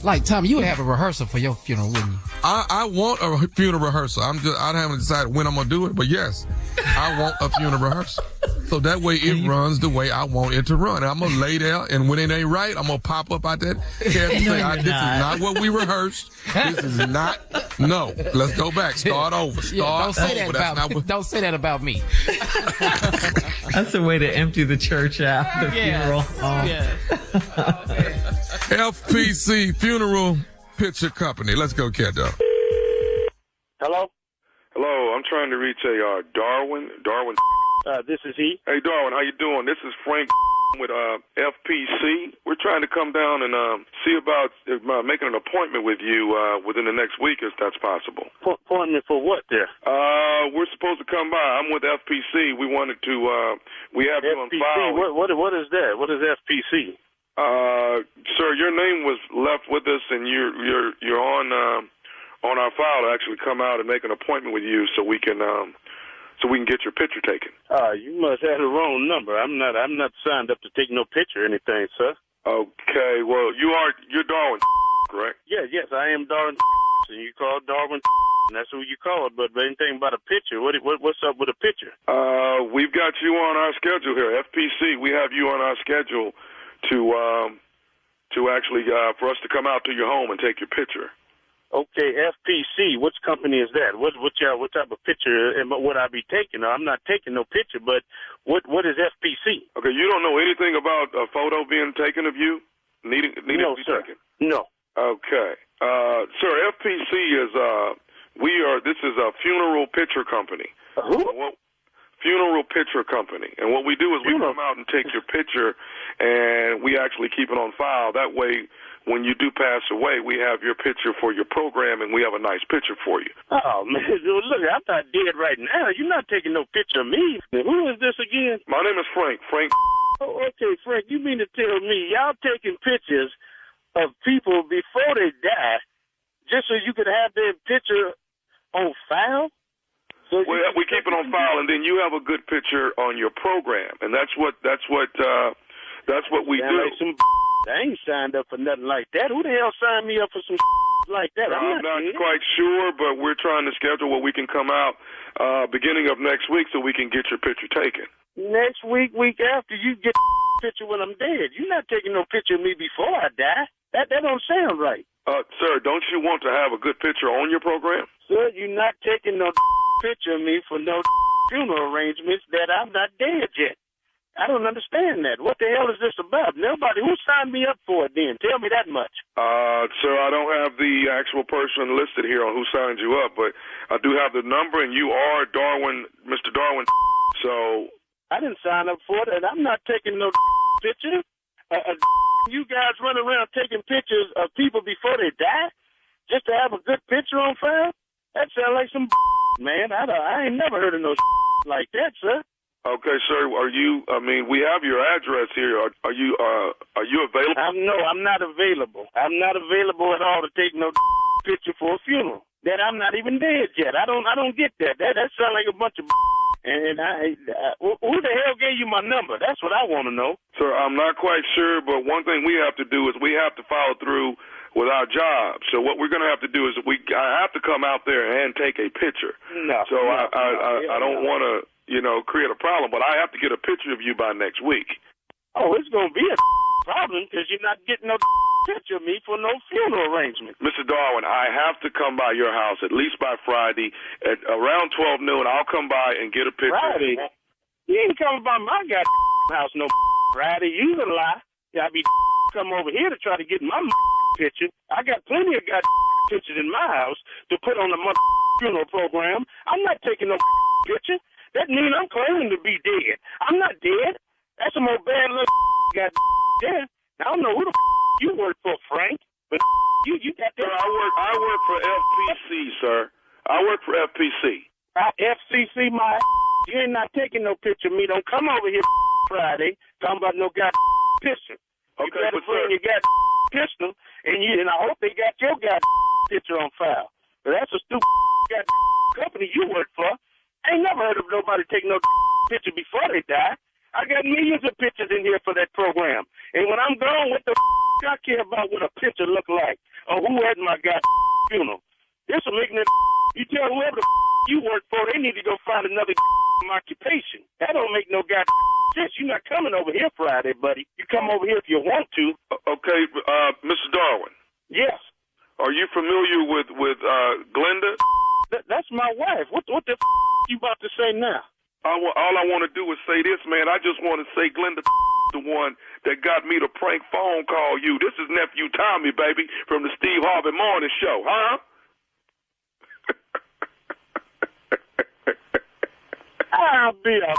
Like, Tommy, you would have a rehearsal for your funeral, wouldn't you? I want a funeral rehearsal. I haven't decided when I'm gonna do it, but yes, I want a funeral rehearsal. So that way it runs the way I want it to run. I'm gonna lay there, and when it ain't right, I'm gonna pop up out there and say, "This is not what we rehearsed. This is not. No, let's go back. Start over. Don't say that about Don't say that about me. That's a way to empty the church out, the funeral. FPC Funeral Picture Company. Let's go, Kendo. Hello? Hello, I'm trying to reach a Darwin. This is he. Hey, Darwin, how you doing? This is Frank with FPC. We're trying to come down and see about making an appointment with you within the next week, if that's possible. Appointment for what there? We're supposed to come by. I'm with FPC. We wanted to. We have you on FPC? file. What is that? What is FPC? Sir, your name was left with us, and you're on our file to actually come out and make an appointment with you, so we can get your picture taken. You must have the wrong number. I'm not signed up to take no picture or anything, sir. Okay, well, you're Darwin, correct? Yes, I am Darwin, and you call Darwin, and that's who you call it. But anything about a picture? What's up with a picture? We've got you on our schedule here, FPC. We have you on our schedule to actually for us to come out to your home and take your picture. Okay, FPC. Which company is that? What type of picture would I be taking? I'm not taking no picture, but what is FPC? Okay, you don't know anything about a photo being taken of you needing No, to be sir. taken? No. Okay, sir. FPC is this is a funeral picture company. Who? Funeral picture company, and what we do is we come out and take your picture, and we actually keep it on file. That way, when you do pass away, we have your picture for your program, and we have a nice picture for you. Oh, man, look, I'm not dead right now. You're not taking no picture of me. Who is this again? My name is Frank. Oh, okay, Frank, you mean to tell me y'all taking pictures of people before they die just so you could have their picture on file? So we keep it on file, and then you have a good picture on your program, and that's what we do. Like I ain't signed up for nothing like that. Who the hell signed me up for some like that? I'm not quite sure, but we're trying to schedule where we can come out beginning of next week so we can get your picture taken. Next week after, you get picture when I'm dead. You're not taking no picture of me before I die. That don't sound right. Sir, don't you want to have a good picture on your program? Sir, you're not taking no picture of me for no funeral arrangements that I'm not dead yet. I don't understand that. What the hell is this about? Nobody. Who signed me up for it then? Tell me that much. Sir, I don't have the actual person listed here on who signed you up, but I do have the number, and you are Darwin, Mr. Darwin. So I didn't sign up for it, and I'm not taking no picture. You guys run around taking pictures of people before they die just to have a good picture on file? That sounds like some man. I ain't never heard of no like that, sir. Okay, sir. We have your address here. Are you available? I'm not available. I'm not available at all to take no picture for a funeral. That I'm not even dead yet. I don't get that. That sounds like a bunch of and who the hell gave you my number? That's what I want to know. Sir, I'm not quite sure, but one thing we have to do is we have to follow through with our job. So what we're going to have to do is I have to come out there and take a picture. No. So I don't want to, create a problem, but I have to get a picture of you by next week. Oh, it's going to be a problem because you're not getting no picture of me for no funeral arrangement. Mr. Darwin, I have to come by your house at least by Friday at around 12 noon. I'll come by and get a picture. Friday? You ain't coming by my house no Friday. You a lie. I be come over here to try to get my picture. I got plenty of pictures in my house to put on the funeral program. I'm not taking no picture. That means I'm claiming to be dead. I'm not dead. That's some old bad luck got dead. I don't know who the you work for, Frank, but You got that. I work for FPC, sir. I work for FPC. FCC, my you ain't not taking no picture of me. Don't come over here Friday talking about no picture. You Okay, better but bring sir, your pistol, and I hope they got your picture on file. But that's a stupid company you work for. I ain't never heard of nobody taking no picture before they die. I got millions of pictures in here for that program. And when I'm gone, what the I care about what a picture look like or who at my funeral. This will make it. You tell whoever the you work for, they need to go find another occupation. That don't make no sense. You're not coming over here Friday, buddy. You come over here if you want to. okay, Mr. Darwin. Yes. Are you familiar with Glenda? That's my wife. What the you about to say now? All I want to do is say this, man. I just want to say Glenda the one that got me to prank phone call you. This is Nephew Tommy, baby, from the Steve Harvey Morning Show, huh? I'll be a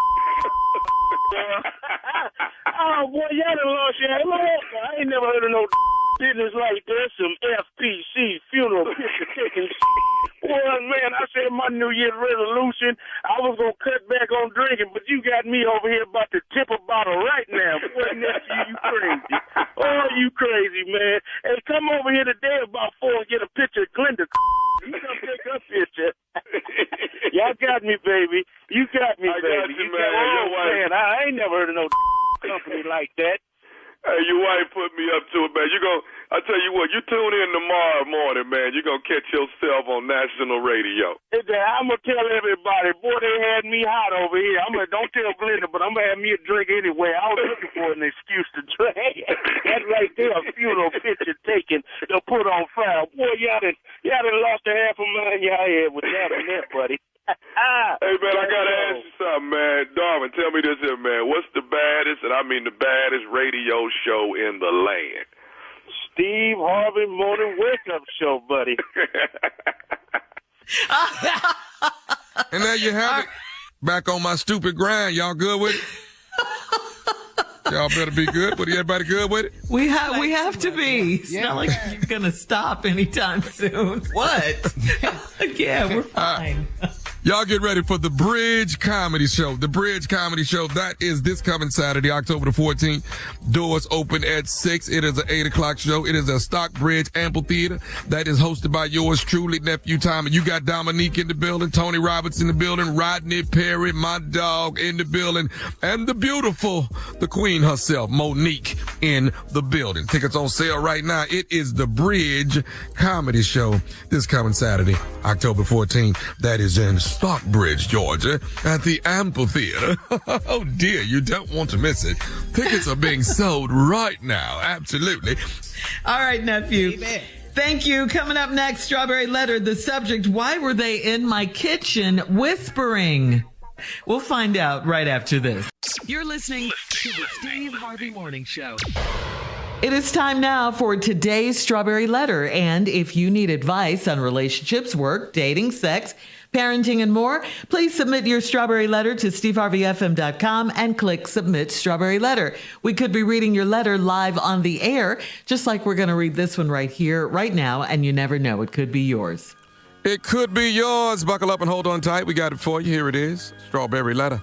oh boy, y'all done lost your head. I ain't never heard of no business like this. Some FPC funeral picture taking. Well, man, I said my New Year's resolution, I was gonna cut back on drinking, but you got me over here about to tip a bottle right now. Boy, nephew, you crazy. Oh, you crazy, man. Hey, come over here today about 4 and get a picture of Glenda. You come take her picture. Y'all got me, baby. You got me, baby. I got you, man. Man, I ain't never heard of no company like that. Hey, your wife put me up to it, man. I tell you what, you tune in tomorrow morning, man. You're going to catch yourself on national radio. I'm going to tell everybody, boy, they had me hot over here. Don't tell Glenda, but I'm going to have me a drink anyway. I was looking for an excuse to drink. That's right there, a funeral picture taken to put on file. Boy, y'all done lost a half a mind y'all had with that and that, buddy. Hey, man, I got to ask you something, man. Darwin, tell me this here, man. What's the baddest, and I mean the baddest radio show in the land? Steve Harvey Morning Wake Up Show, buddy. And there you have it. Back on my stupid grind. Y'all good with it? Y'all better be good. But everybody good with it? We have to be. It's not like you're going to stop anytime soon. What? Yeah, we're fine. Y'all get ready for the Bridge Comedy Show. The Bridge Comedy Show, that is this coming Saturday, October the 14th. Doors open at 6. It is an 8 o'clock show. It is a Stockbridge Amphitheater that is hosted by yours truly, Nephew Tommy. You got Dominique in the building, Tony Roberts in the building, Rodney Perry, my dog in the building, and the beautiful, the queen herself, Monique, in the building. Tickets on sale right now. It is the Bridge Comedy Show this coming Saturday, October 14th. That is in Stockbridge, Georgia, at the Amphitheater. Oh dear, you don't want to miss it. Tickets are being sold right now. Absolutely. All right, nephew. Thank you. Coming up next, Strawberry Letter. The subject, why were they in my kitchen whispering? We'll find out right after this. You're listening to the Steve Harvey Morning Show. It is time now for today's Strawberry Letter. And if you need advice on relationships, work, dating, sex, parenting, and more, please submit your Strawberry Letter to steveharveyfm.com and click Submit Strawberry Letter. We could be reading your letter live on the air, just like we're going to read this one right here, right now, and you never know, it could be yours. It could be yours. Buckle up and hold on tight. We got it for you. Here it is. Strawberry Letter.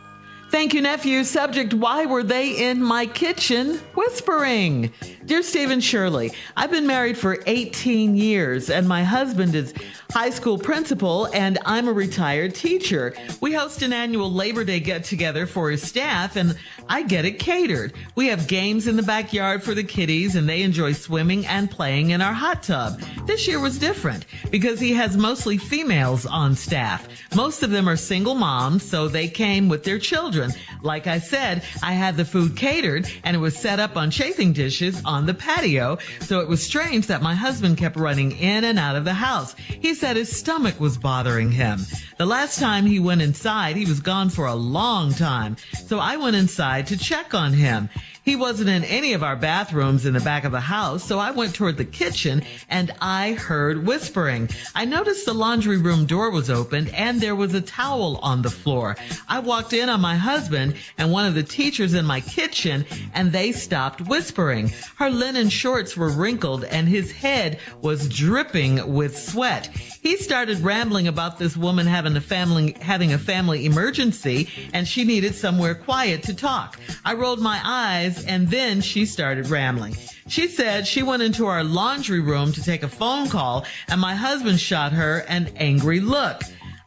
Thank you, nephew. Subject, why were they in my kitchen whispering? Dear Steve and Shirley, I've been married for 18 years and my husband is high school principal and I'm a retired teacher. We host an annual Labor Day get-together for his staff and I get it catered. We have games in the backyard for the kiddies and they enjoy swimming and playing in our hot tub. This year was different because he has mostly females on staff. Most of them are single moms, so they came with their children. Like I said, I had the food catered and it was set up on chafing dishes on the patio, so it was strange that my husband kept running in and out of the house. He said his stomach was bothering him. The last time he went inside, he was gone for a long time, so I went inside to check on him. He wasn't in any of our bathrooms in the back of the house, so I went toward the kitchen and I heard whispering. I noticed the laundry room door was opened and there was a towel on the floor. I walked in on my husband and one of the teachers in my kitchen, and they stopped whispering. Her linen shorts were wrinkled and his head was dripping with sweat. He started rambling about this woman having a family emergency, and she needed somewhere quiet to talk. I rolled my eyes, and then she started rambling. She said she went into our laundry room to take a phone call, and my husband shot her an angry look.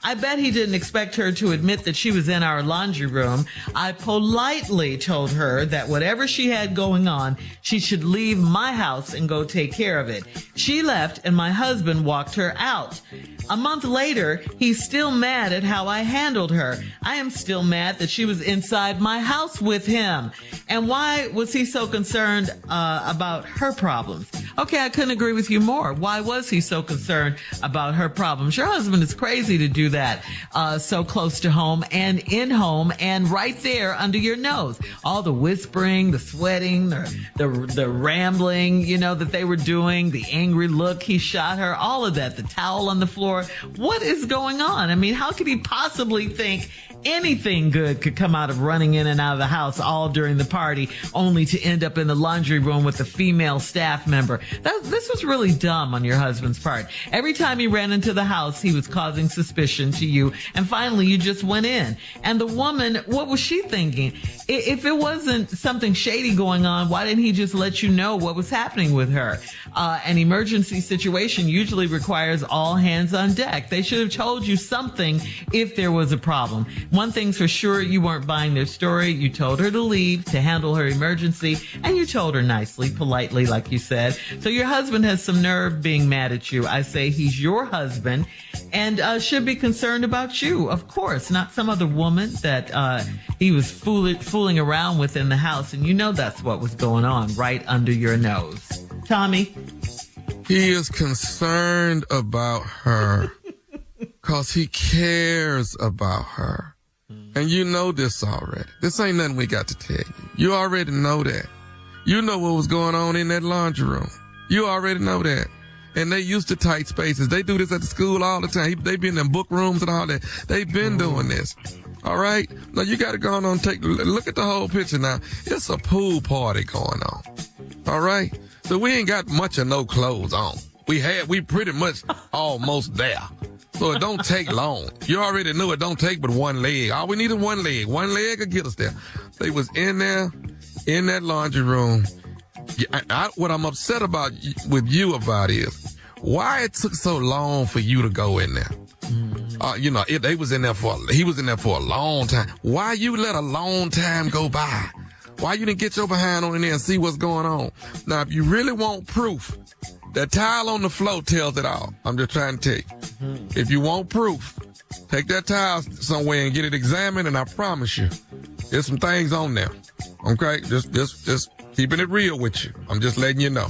I bet he didn't expect her to admit that she was in our laundry room. I politely told her that whatever she had going on, she should leave my house and go take care of it. She left and my husband walked her out. A month later, he's still mad at how I handled her. I am still mad that she was inside my house with him. And why was he so concerned about her problems? Okay, I couldn't agree with you more. Why was he so concerned about her problems? Your husband is crazy to do that so close to home and in home and right there under your nose. All the whispering, the sweating, the rambling, that they were doing, the angry look, he shot her, all of that, the towel on the floor. What is going on? I mean, how could he possibly think anything good could come out of running in and out of the house all during the party, only to end up in the laundry room with a female staff member? This was really dumb on your husband's part. Every time he ran into the house, he was causing suspicion to you, and finally you just went in. And the woman, what was she thinking? If it wasn't something shady going on, why didn't he just let you know what was happening with her? An emergency situation usually requires all hands on deck. They should have told you something if there was a problem. One thing's for sure, you weren't buying their story. You told her to leave to handle her emergency, and you told her nicely, politely, like you said. So your husband has some nerve being mad at you. I say he's your husband and should be concerned about you, of course, not some other woman that he was fooling around with in the house. And that's what was going on right under your nose. Tommy? He is concerned about her because he cares about her. And you know this already. This ain't nothing we got to tell you. You already know that. You know what was going on in that laundry room. You already know that. And they used to tight spaces. They do this at the school all the time. They be in them book rooms and all that. They've been doing this. All right? Now, you got to go on and look at the whole picture now. It's a pool party going on. All right? So we ain't got much of no clothes on. We pretty much almost there. So it don't take long. You already knew it don't take but one leg. All we need is one leg. One leg will get us there. They was in there, in that laundry room. What I'm upset about with you about is why it took so long for you to go in there. He was in there for a long time. Why you let a long time go by? Why you didn't get your behind on in there and see what's going on? Now, if you really want proof, that towel on the floor tells it all. I'm just trying to tell you. If you want proof, take that towel somewhere and get it examined, and I promise you, there's some things on there. Okay? Just keeping it real with you. I'm just letting you know.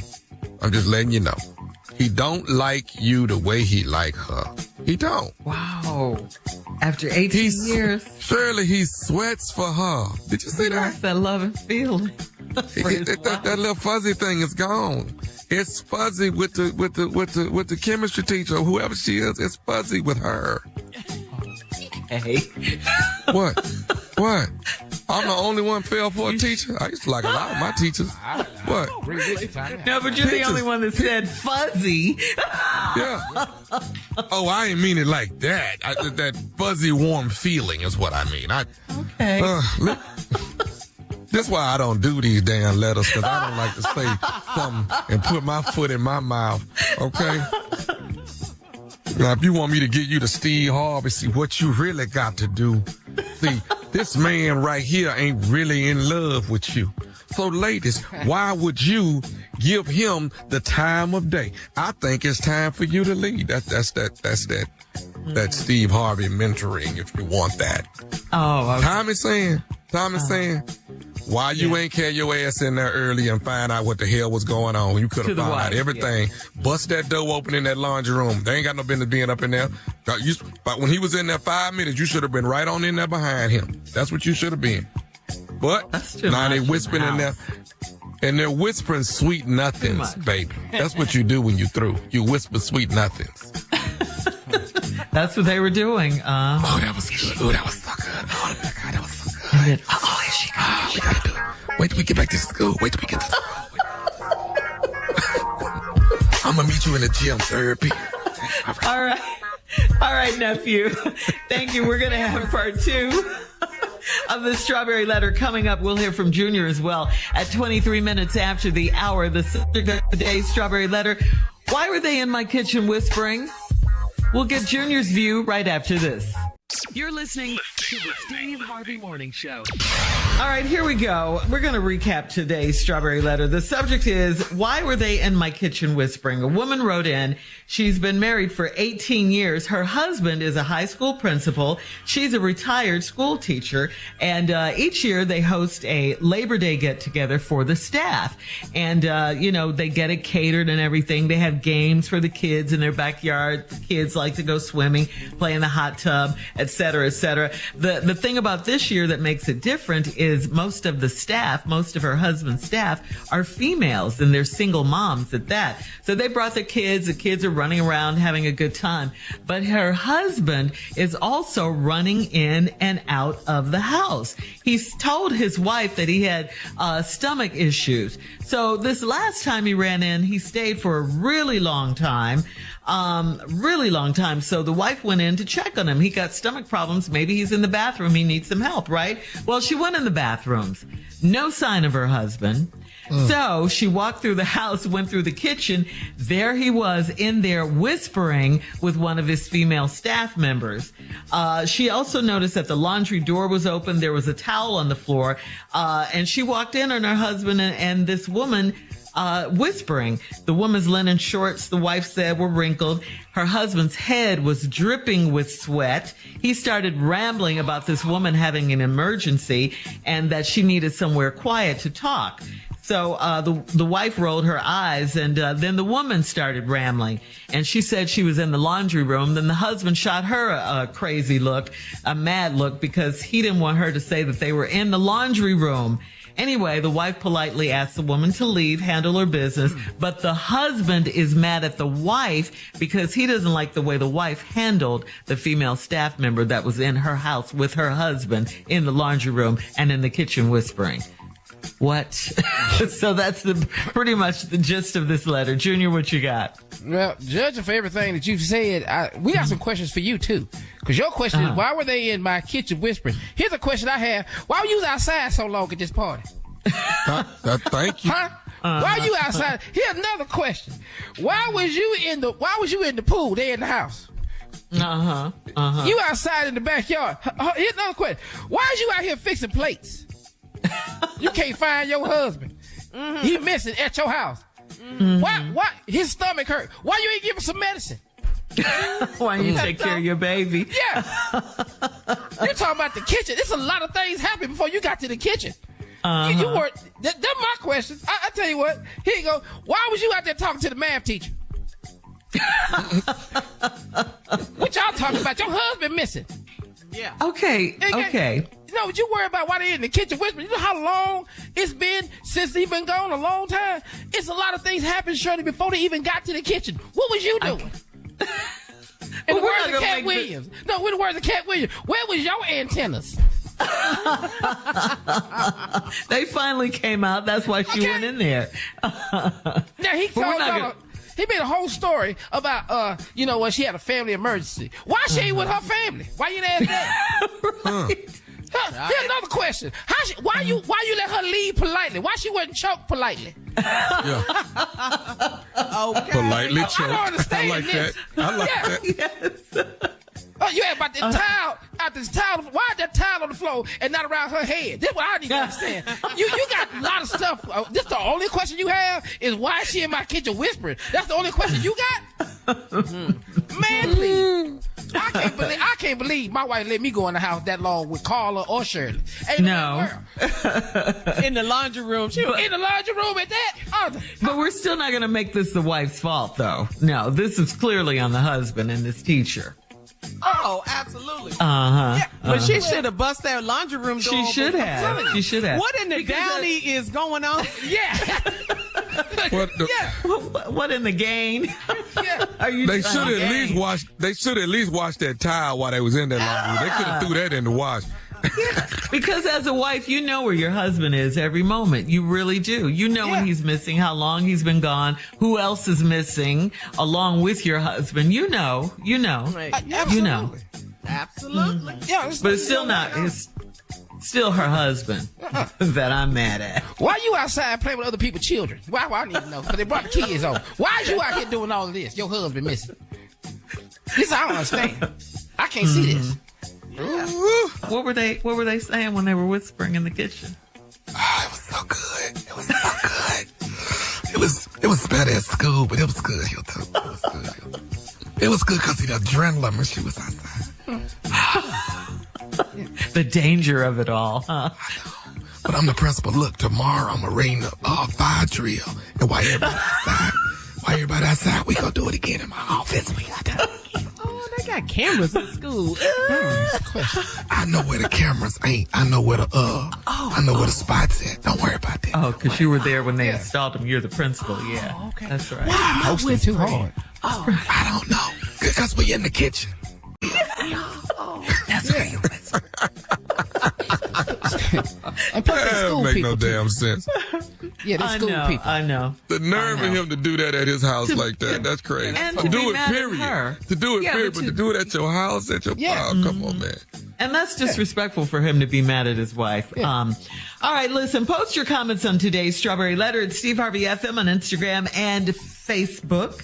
He don't like you the way he like her. He don't. Wow. After 18 years. Surely he sweats for her. Did you see that? That's that loving feeling. That little fuzzy thing is gone. It's fuzzy with the chemistry teacher or whoever she is. It's fuzzy with her. Hey. What? I'm the only one fell for a teacher? I used to like a lot of my teachers. What? No, but you're the only one that said fuzzy. Yeah. Oh, I ain't mean it like that. That fuzzy, warm feeling is what I mean. Okay. That's why I don't do these damn letters, because I don't like to say something and put my foot in my mouth. Okay? Now, if you want me to get you to Steve Harvey, see what you really got to do. See, this man right here ain't really in love with you. So, ladies, why would you give him the time of day? I think it's time for you to leave. That's that Steve Harvey mentoring, if you want that. Oh, okay. Tommy's saying, why you ain't carry your ass in there early and find out what the hell was going on? You could have found out everything. Yeah. Bust that door open in that laundry room. They ain't got no business being up in there. But when he was in there 5 minutes, you should have been right on in there behind him. That's what you should have been. But That's too now much they in the whispering in there. house. And they're whispering sweet nothings, baby. That's what you do when you through. You whisper sweet nothings. That's what they were doing. Oh, that was good. Oh, that was so good. Oh, my God, that was so good. Oh, here she goes. Oh, we gotta do it. Wait till we get back to school. Wait till we get to school. I'm gonna meet you in the gym, therapy. All right. All right, nephew. Thank you. We're going to have part 2 of the Strawberry Letter coming up. We'll hear from Junior as well at 23 minutes after the hour. The subject of today's Strawberry Letter: why were they in my kitchen whispering? We'll get Junior's view right after this. You're listening to the Steve Harvey Morning Show. All right, here we go. We're going to recap today's Strawberry Letter. The subject is, why were they in my kitchen whispering? A woman wrote in. She's been married for 18 years. Her husband is a high school principal. She's a retired school teacher. And each year they host a Labor Day get-together for the staff. And, they get it catered and everything. They have games for the kids in their backyard. The kids like to go swimming, play in the hot tub, et cetera, et cetera. The thing about this year that makes it different is most of her husband's staff are females, and they're single moms at that. So they brought the kids are running around having a good time. But her husband is also running in and out of the house. He's told his wife that he had stomach issues. So this last time he ran in, he stayed for a really long time. So the wife went in to check on him. He got stomach problems. Maybe he's in the bathroom. He needs some help, right? Well, she went in the bathrooms. No sign of her husband. So she walked through the house, went through the kitchen. There he was in there whispering with one of his female staff members. She also noticed that the laundry door was open. There was a towel on the floor. And she walked in on her husband and this woman whispering. The woman's linen shorts, the wife said, were wrinkled. Her husband's head was dripping with sweat. He started rambling about this woman having an emergency and that she needed somewhere quiet to talk. So the wife rolled her eyes, and then the woman started rambling. And she said she was in the laundry room. Then the husband shot her a crazy look, a mad look, because he didn't want her to say that they were in the laundry room. Anyway, the wife politely asked the woman to leave, handle her business, but the husband is mad at the wife because he doesn't like the way the wife handled the female staff member that was in her house with her husband in the laundry room and in the kitchen whispering. What? So that's pretty much the gist of this letter. Junior, what you got? Well, judging for everything that you've said, we got some questions for you, too. Because your question is, why were they in my kitchen whispering? Here's a question I have. Why were you outside so long at this party? Thank you. Huh? Why were you outside? Here's another question. Why was you in the pool? They in the house. You outside in the backyard. Here's another question. Why is you out here fixing plates? You can't find your husband. He missing at your house. Why his stomach hurt? Why you ain't give him some medicine? Why you take care of your baby? Yeah. You're talking about the kitchen. There's a lot of things happened before you got to the kitchen. You weren't. That's my question. I tell you what. Here you go. Why was you out there talking to the math teacher? What y'all talking about? Your husband missing. Yeah. Okay. No, but you worry about why they in the kitchen whispering. You know how long it's been since he been gone? A long time. It's a lot of things happened, Shirley, before they even got to the kitchen. What was you doing? In the words of Cat Williams. No, with the words of Cat Williams. Where was your antennas? They finally came out. That's why she went in there. Now he told y'all. He made a whole story about, she had a family emergency. Why she ain't with her family? Why you didn't ask that? Here's another question. Why you let her leave politely? Why she wasn't choked politely? Yeah. Okay. Politely choked. I don't understand I like this. that. I like that. Yes. Oh, you had about the towel out this towel. Why is that towel on the floor and not around her head? This is what I need to understand. You got a lot of stuff. This the only question you have is why is she in my kitchen whispering? That's the only question you got? Man, please. I can't believe my wife let me go in the house that long with Carla or Shirley. Ain't no. In the laundry room. In the laundry room at that. But we're still not going to make this the wife's fault, though. No, this is clearly on the husband and this teacher. Oh, absolutely. Uh-huh. Yeah, but she should have bust that laundry room door. She should have. She should have. What in the downy is going on? Yeah. What in the gain? Yeah. Are you? They should at least wash. They should at least wash that towel while they was in that laundry room. They could have threw that in the wash. Because as a wife, you know where your husband is every moment. You really do. You know when he's missing, how long he's been gone, who else is missing along with your husband. You know. Right. You know. Absolutely. Yeah, But it's still not. It's still her husband that I'm mad at. Why you outside playing with other people's children? Why I need to know. Because they brought the kids over. Why is you out here doing all of this? Your husband missing. This I don't understand. I can't see this. Yeah. What were they saying when they were whispering in the kitchen? Oh, it was so good. It was so good. It was better at school, but it was good. It was good because the adrenaline when she was outside. The danger of it all, huh? But I'm the principal. Look, tomorrow I'm arranging a fire drill, and while everybody outside, we gonna do it again in my office. We got to. They got cameras in school. I know where the cameras ain't. I know where I know where the spots at. Don't worry about that. Oh, because you were there when they installed them. You're the principal. Yeah. Oh, okay. That's right. Why hosting too hard? I don't know. Because we in the kitchen. That's where you whisper. And plus they school make people no too. damn sense. Yeah, they school people. I know. The nerve of him to do that at his house like that—that's crazy. And To to do be it, mad at period. her. To do it, Yeah, period. But to do it at your house, come on, man. And that's disrespectful for him to be mad at his wife. All right, listen, post your comments on today's Strawberry Letter at Steve Harvey FM on Instagram and Facebook.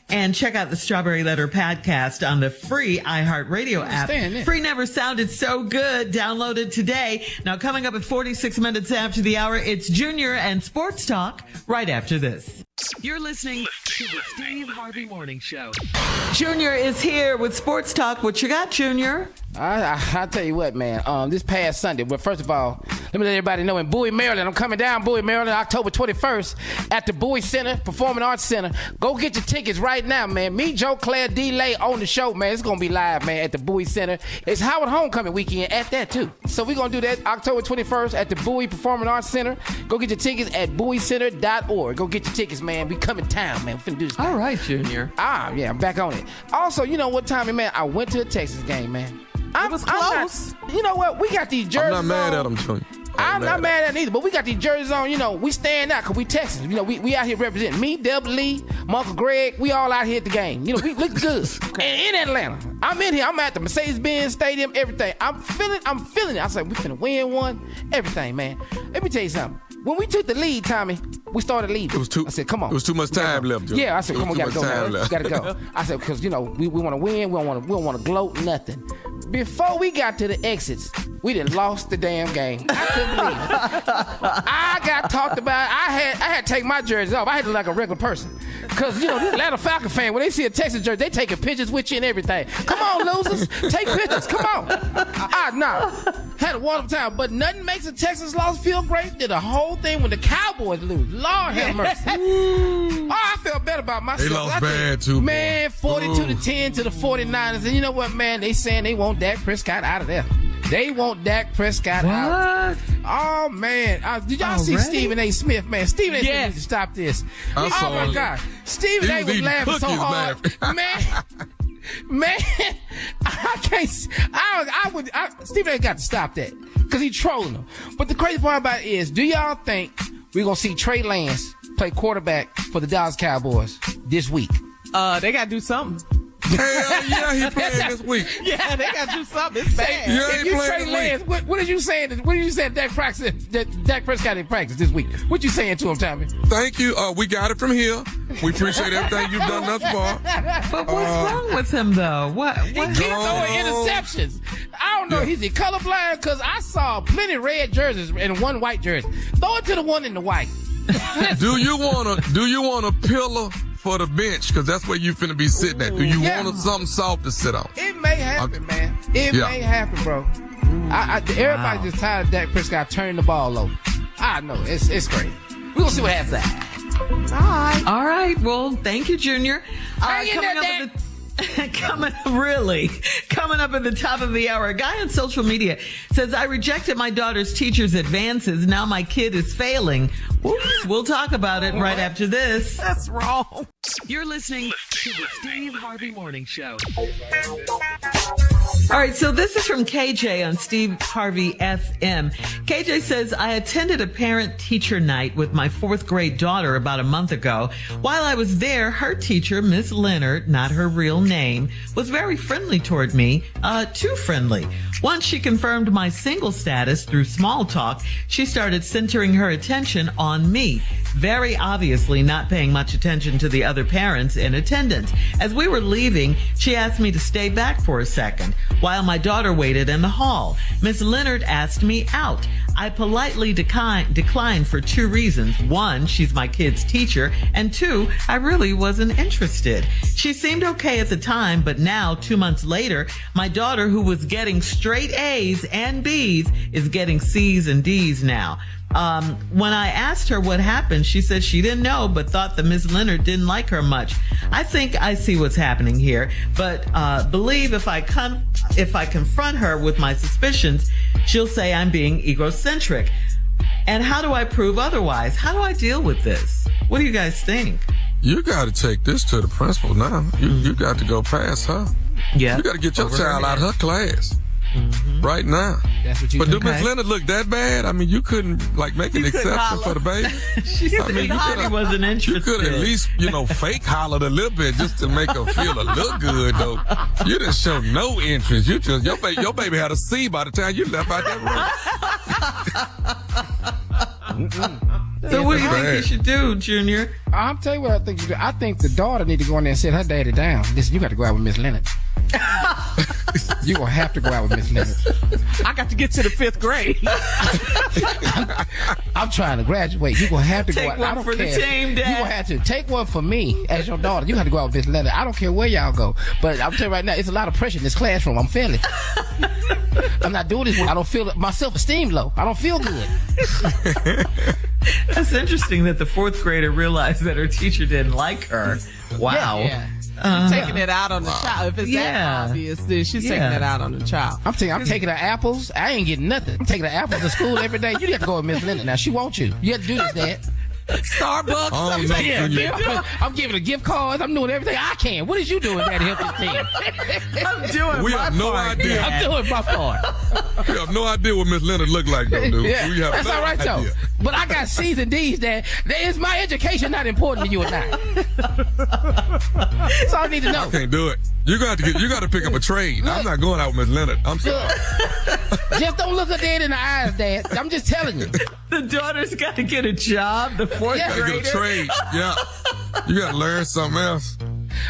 And check out the Strawberry Letter podcast on the free iHeartRadio app. Free never sounded so good. Download it today. Now, coming up at 46 minutes after the hour, it's Junior and Sports Talk right after this. You're listening to the Steve Harvey Morning Show. Junior is here with Sports Talk. What you got, Junior? I tell you what, man. This past Sunday, well, first of all, let me let everybody know in Bowie, Maryland, I'm coming down Bowie, Maryland, October 21st at the Bowie Center, Performing Arts Center. Go get your tickets right now, man. Me, Joe, Claire, D-Lay on the show, man. It's going to be live, man, at the Bowie Center. It's Howard Homecoming weekend at that, too. So we're going to do that October 21st at the Bowie Performing Arts Center. Go get your tickets at bowiecenter.org. Go get your tickets, man. We coming town, man. We're finna do this. All right, Junior. Yeah, I'm back on it. Also, you know what, Tommy, man? I went to a Texas game, man. It was close. You know what? We got these jerseys I'm not mad on. at him, Junior. I'm not mad at it either, but we got these jerseys on, you know, we stand out because we Texans. You know, we out here representing me, Deb Lee, Uncle Greg, we all out here at the game. You know, we look good. And in Atlanta. I'm in here, I'm at the Mercedes-Benz Stadium, everything. I'm feeling it. I said, we finna win one, everything, man. Let me tell you something. When we took the lead, Tommy, we started leading. I said, come on. It was too much time left, Joe. Yeah, I said, come on, gotta go, man. Gotta go. I said, because, you know, we want to win. We don't want to gloat, nothing. Before we got to the exits, we done lost the damn game. I couldn't believe it. I got talked about. I had to take my jersey off. I had to look like a regular person. Because, you know, this Atlanta Falcon fan, when they see a Texas jersey, they taking pictures with you and everything. Come on, losers. Take pictures. Come on. Had a wonderful time. But nothing makes a Texas loss feel great than the whole thing when the Cowboys lose. Lord have mercy. I felt better about myself. They lost bad, too, boy. Man, 42-10 to the 49ers. And you know what, man? They saying they want Dak Prescott out of there. They want Dak Prescott out. Oh, man. Did y'all see Stephen A. Smith, man? Stephen A. Smith needs to stop this. I saw my it. God. Stephen A. was laughing so hard. Man, I can't. Stephen A. got to stop that because he's trolling them. But the crazy part about it is, do y'all think we're going to see Trey Lance play quarterback for the Dallas Cowboys this week? They got to do something. Hell yeah, he playing this week. Yeah, they got to do something. It's bad. Yeah, if you Trey Lance, what did you say? What did you say? Dak Prescott in practice this week. What you saying to him, Tommy? Thank you. We got it from here. We appreciate everything you've done thus far. But what's wrong with him, though? What? He keeps throwing interceptions. I don't know. Is he colorblind? Because I saw plenty red jerseys and one white jersey. Throw it to the one in the white. Do you want a pillow for the bench? Because that's where you finna be sitting at. Do you want something soft to sit on? It may happen, man. It may happen, bro. Everybody just tired of Dak Prescott turning the ball over. I know. It's great. We're going to see what happens. All right. Well, thank you, Junior. Hang in there, Dak. Coming up at the top of the hour, a guy on social media says, I rejected my daughter's teacher's advances. Now my kid is failing. Oops, we'll talk about it right after this. That's wrong. You're listening to the Steve Harvey Morning Show. All right, so this is from KJ on Steve Harvey FM. KJ says, I attended a parent-teacher night with my 4th grade daughter about a month ago. While I was there, her teacher, Miss Leonard, not her real name, was very friendly toward me, too friendly. Once she confirmed my single status through small talk, she started centering her attention on me, very obviously not paying much attention to the other parents in attendance. As we were leaving, she asked me to stay back for a second while my daughter waited in the hall. Miss Leonard asked me out. I politely declined for 2 reasons. 1, she's my kid's teacher, and 2, I really wasn't interested. She seemed okay at the time, but now, 2 months later, my daughter, who was getting straight A's and B's, is getting C's and D's now. When I asked her what happened, she said she didn't know, but thought that Miss Leonard didn't like her much. I think I see what's happening here, but believe if I confront her with my suspicions, she'll say I'm being egocentric. And how do I prove otherwise? How do I deal with this? What do you guys think? You got to take this to the principal now. You got to go past her. Yeah. You got to get your child out of her class. Right now. That's what you But do. do Miss Leonard look that bad? I mean, you couldn't make an exception for the baby. She said Harvey wasn't interested. You could at least, fake hollered a little bit just to make her feel a little good, though. You didn't show no interest. You just your baby had a C by the time you left out that room. So what do you think you should do, Junior? I'll tell you what I think you do. I think the daughter need to go in there and sit her daddy down. Listen, you got to go out with Miss Leonard. You're going to have to go out with Miss Leonard. I got to get to the 5th grade. I'm trying to graduate. You're going to have to Take go out. one I don't for care. the team, Dad. You're going to have to take one for me as your daughter. You have to go out with Miss Leonard. I don't care where y'all go. But I'm telling you right now, it's a lot of pressure in this classroom. I'm feeling it. I'm not doing this. I don't feel it. My self-esteem low. I don't feel good. That's interesting that the 4th grader realized that her teacher didn't like her. Wow. Yeah. Taking it out on the child. If it's that obvious, then she's taking it out on the child. I'm taking her apples. I ain't getting nothing. I'm taking her apples to school every day. You have to go with Miss Leonard now. She wants you. You have to do this, Dad. Starbucks. I'm giving her gift cards. I'm doing everything I can. What is you doing, Daddy? Help this team. I'm doing We my have no part. idea. I'm doing my part. We have no idea what Miss Leonard look like, though, dude. Yeah, We have that's no all right, idea. though. But I got C's and D's, Dad. Is my education not important to you or not? That's all I need to know. I can't do it. You got to pick up a trade. I'm not going out with Miss Leonard. I'm sorry. Just don't look her dead in the eyes, Dad. I'm just telling you. The daughter's got to get a job. The 4th Yeah. You got to grader. get a trade. Yeah. You got to learn something else.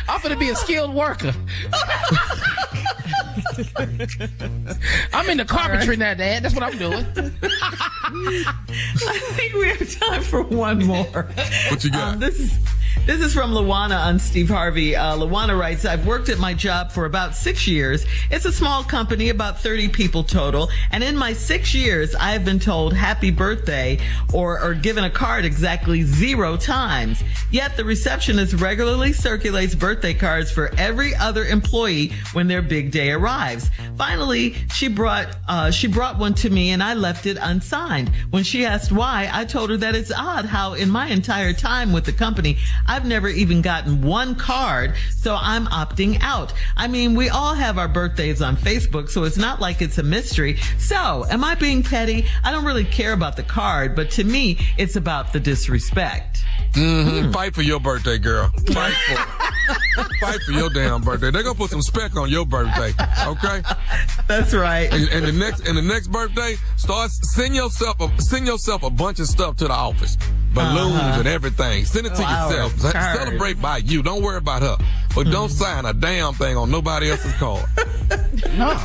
I'm finna be a skilled worker. I'm in the carpentry now, Dad. That's what I'm doing. I think we have time for one more. What you got? This is from Luana on Steve Harvey. Luana writes, I've worked at my job for about 6 years. It's a small company, about 30 people total. And in my 6 years, I have been told happy birthday or given a card exactly 0 times. Yet the receptionist regularly circulates birthday cards for every other employee when their big day arrives. Finally, she brought one to me and I left it unsigned. When she asked why, I told her that it's odd how in my entire time with the company, I've never even gotten one card, so I'm opting out. I mean, we all have our birthdays on Facebook, so it's not like it's a mystery. So, am I being petty? I don't really care about the card, but to me, it's about the disrespect. Fight for your birthday, girl. Fight for your damn birthday. They're gonna put some spec on your birthday, okay? That's right. And the next birthday, send yourself a bunch of stuff to the office, balloons and everything. Send it to yourself. Celebrate by you. Don't worry about her, but don't sign a damn thing on nobody else's card. No,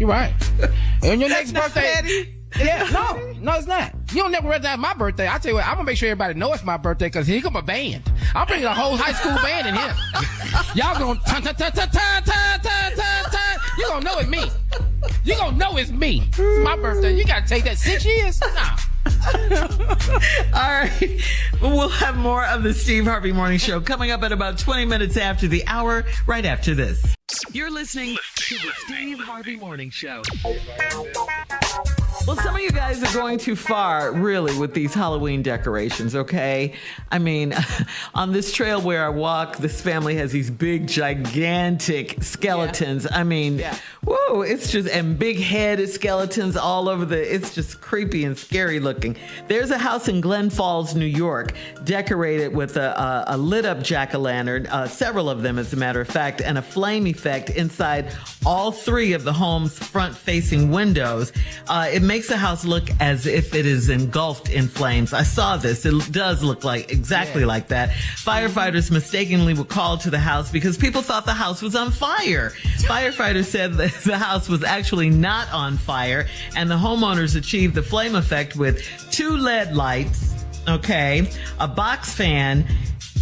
you're right. And your next That's birthday. not petty. Yeah, no, it's not. You don't never recognize my birthday. I tell you what, I'm gonna make sure everybody knows it's my birthday because here come a band. I'm bringing a whole high school band in here. Y'all gonna you gonna know it's me. You gonna know it's me. It's my birthday. You gotta take that 6 years? Nah. All right. We'll have more of the Steve Harvey Morning Show coming up at about 20 minutes after the hour, right after this. You're listening to the Steve Harvey Morning Show. Well, some of you guys are going too far, really, with these Halloween decorations, okay? I mean, on this trail where I walk, this family has these big, gigantic skeletons. I mean, whoa, it's just, and big headed skeletons all over it's just creepy and scary looking. There's a house in Glen Falls, New York, decorated with a lit up jack-o'-lantern, several of them, as a matter of fact, and a flame effect inside all three of the home's front-facing windows. It makes the house look as if it is engulfed in flames. I saw this. It does look like exactly like that. Firefighters mistakenly were called to the house because people thought the house was on fire. Firefighters said that the house was actually not on fire, and the homeowners achieved the flame effect with 2 LED lights, okay, a box fan,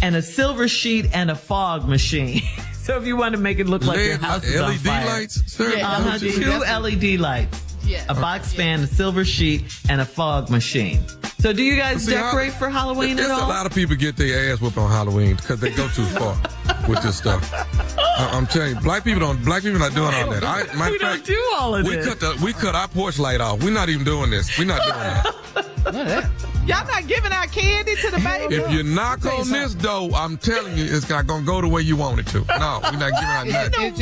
and a silver sheet and a fog machine. So if you want to make it look like your house is on fire. LED lights? Sir, 2 LED lights. Yeah. A box fan, a silver sheet, and a fog machine. So do you guys decorate for Halloween at all? A lot of people get their ass whooped on Halloween because they go too far with this stuff. I'm telling you, black people not doing all that. We don't do all of this. We cut our porch light off. We're not even doing this. We're not doing that. Y'all not giving out candy to the baby? If you knock on this door, I'm telling you, it's not gonna go the way you want it to. No, we're not giving out nothing.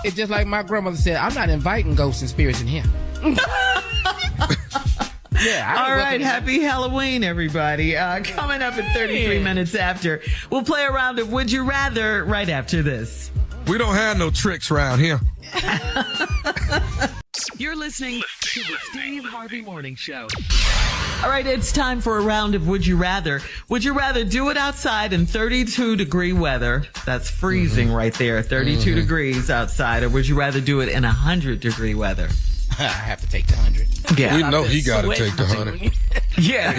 It's just like my grandmother said. I'm not inviting ghosts and spirits in here. All right, happy Halloween, everybody. Coming up at 33 minutes after, we'll play a round of Would You Rather right after this. We don't have no tricks around here. You're listening to the Steve Harvey Morning Show. All right, it's time for a round of Would You Rather. Would you rather do it outside in 32-degree weather? That's freezing right there, 32 degrees outside. Or would you rather do it in 100-degree weather? I have to take the 100. Yeah, we know he got to take the 100. Yeah,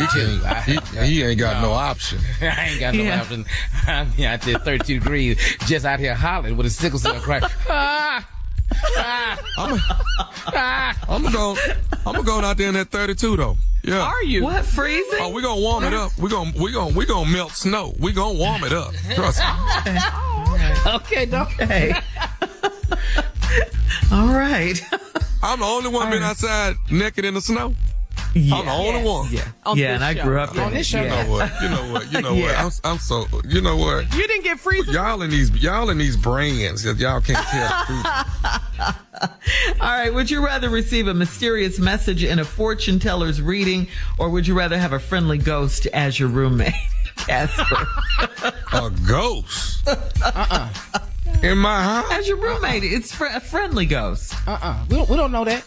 he ain't got no option. I ain't got no option. I did 32 degrees, just out here hollering with a sickle cell crack. I'm gonna go out there in that 32 though. Yeah. Are you? What, freezing? Oh, we gonna warm it up. We gonna melt snow. We gonna warm it up. Trust me. Okay, dog. Okay. All right. I'm the only one been outside naked in the snow. Yeah. I'm the only one. Yeah, and I grew up on this show. You know what? I'm so. You know what? You didn't get freezing. Y'all in these brands that y'all can't tell. All right. Would you rather receive a mysterious message in a fortune teller's reading, or would you rather have a friendly ghost as your roommate, Casper? A ghost? In my house? As your roommate, it's a friendly ghost. We don't know that.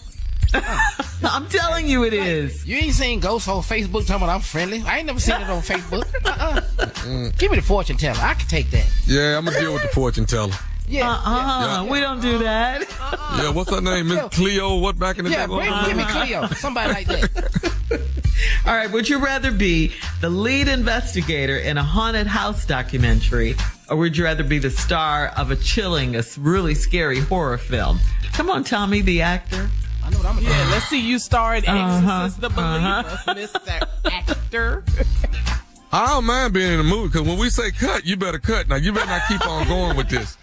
I'm telling you it is. You ain't seen ghosts on Facebook talking about I'm friendly. I ain't never seen it on Facebook. Give me the fortune teller. I can take that. Yeah, I'm gonna deal with the fortune teller. We don't do that. Yeah, what's her name? Miss Cleo? What back in the day? Give me Cleo. Somebody like that. All right, would you rather be the lead investigator in a haunted house documentary, or would you rather be the star of a really scary horror film? Come on, Tommy, the actor. I know what I'm gonna do. Let's see you star in Exorcist the Believer, Mr. Actor. I don't mind being in a movie, because when we say cut, you better cut. Now, you better not keep on going with this.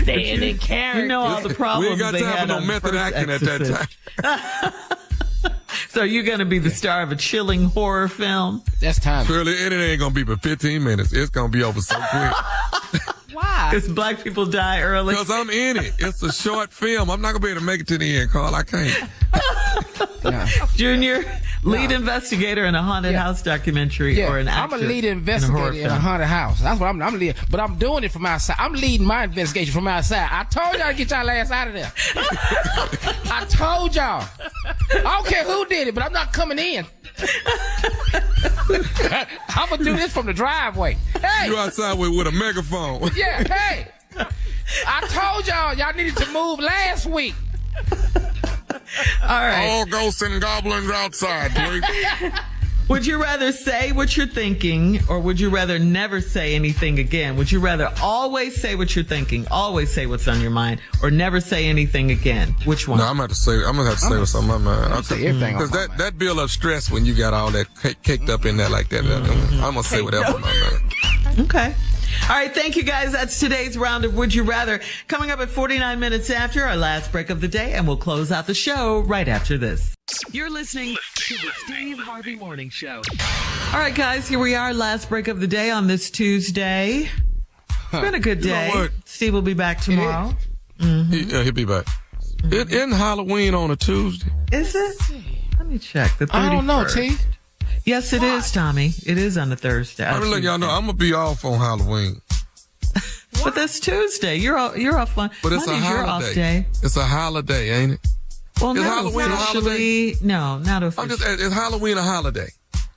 Staying in character. You know all the problems we ain't got they time had for no on method acting Exorcist. at that time. So you're going to be the star of a chilling horror film? That's time. Surely it ain't going to be but 15 minutes. It's going to be over so quick. Why? Because black people die early. Because I'm in it. It's a short film. I'm not going to be able to make it to the end, Carl. I can't. Junior, lead investigator in a haunted house documentary, or an actor. I'm a lead investigator in a haunted house. That's what I'm leading. But I'm doing it from outside. I'm leading my investigation from outside. I told y'all to get y'all ass out of there. I told y'all. I don't care who did it, but I'm not coming in. I'm going to do this from the driveway. Hey! You outside with a megaphone. Yeah, hey! I told y'all needed to move last week. All right. All ghosts and goblins outside, please. Would you rather say what you're thinking, or would you rather never say anything again? Would you rather always say what you're thinking, always say what's on your mind, or never say anything again? Which one? No, I'm gonna have to say what's on my mind. I'm say everything because that build up stress when you got all that caked up in there like that. I'm gonna say whatever on my mind. Okay. All right, thank you guys. That's today's round of Would You Rather. Coming up at 49 minutes after our last break of the day, and we'll close out the show right after this. You're listening to the Steve Harvey Morning Show. All right, guys, here we are, last break of the day on this Tuesday. It's been a good day. You know what? Steve will be back tomorrow. He'll be back. Isn't Halloween on a Tuesday? Is it? Let me check. The 31st. I don't know, T. Yes, it is, Tommy. It is on a Thursday. I mean, look, y'all know I'm gonna be off on Halloween. But that's Tuesday. You're off on. But it's Monday's a your holiday. Off day. It's a holiday, ain't it? Well, Is no, Halloween a holiday? No, not officially. Is Halloween a holiday?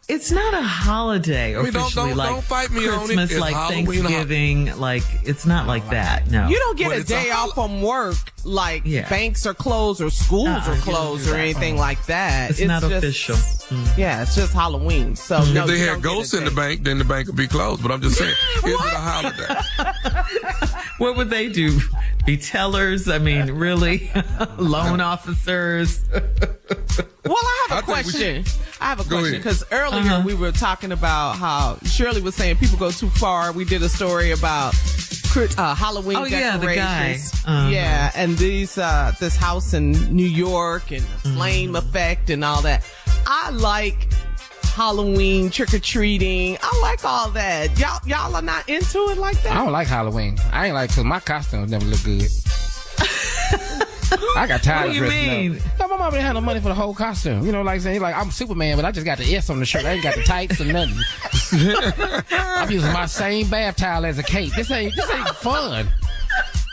It's not a holiday officially. Don't fight me on it. Christmas, It's like Halloween Thanksgiving, like it's not like that. No, You don't get But a it's a day off from work like Yeah. banks are closed or schools you are don't closed do or that. anything like that. It's not just, official. Yeah, it's just Halloween. So no, If they you had don't get ghosts a in the day. bank, then the bank would be closed. But I'm just saying, is it a holiday? What would they do? Be tellers? I mean, really? Loan officers? Well, I have a question. I have a question because earlier we were talking about how Shirley was saying people go too far. We did a story about Halloween decorations. the guy. Yeah, and this house in New York and the flame effect and all that. I like Halloween trick-or-treating. I like all that. Y'all are not into it like that? I don't like Halloween. I ain't like because my costumes never look good. I got tired What do of you dressing mean? up. No, my mom didn't have no money for the whole costume. You know, like saying, like I'm Superman, but I just got the S on the shirt. I ain't got the tights or nothing. I'm using my same bath towel as a cape. This ain't fun.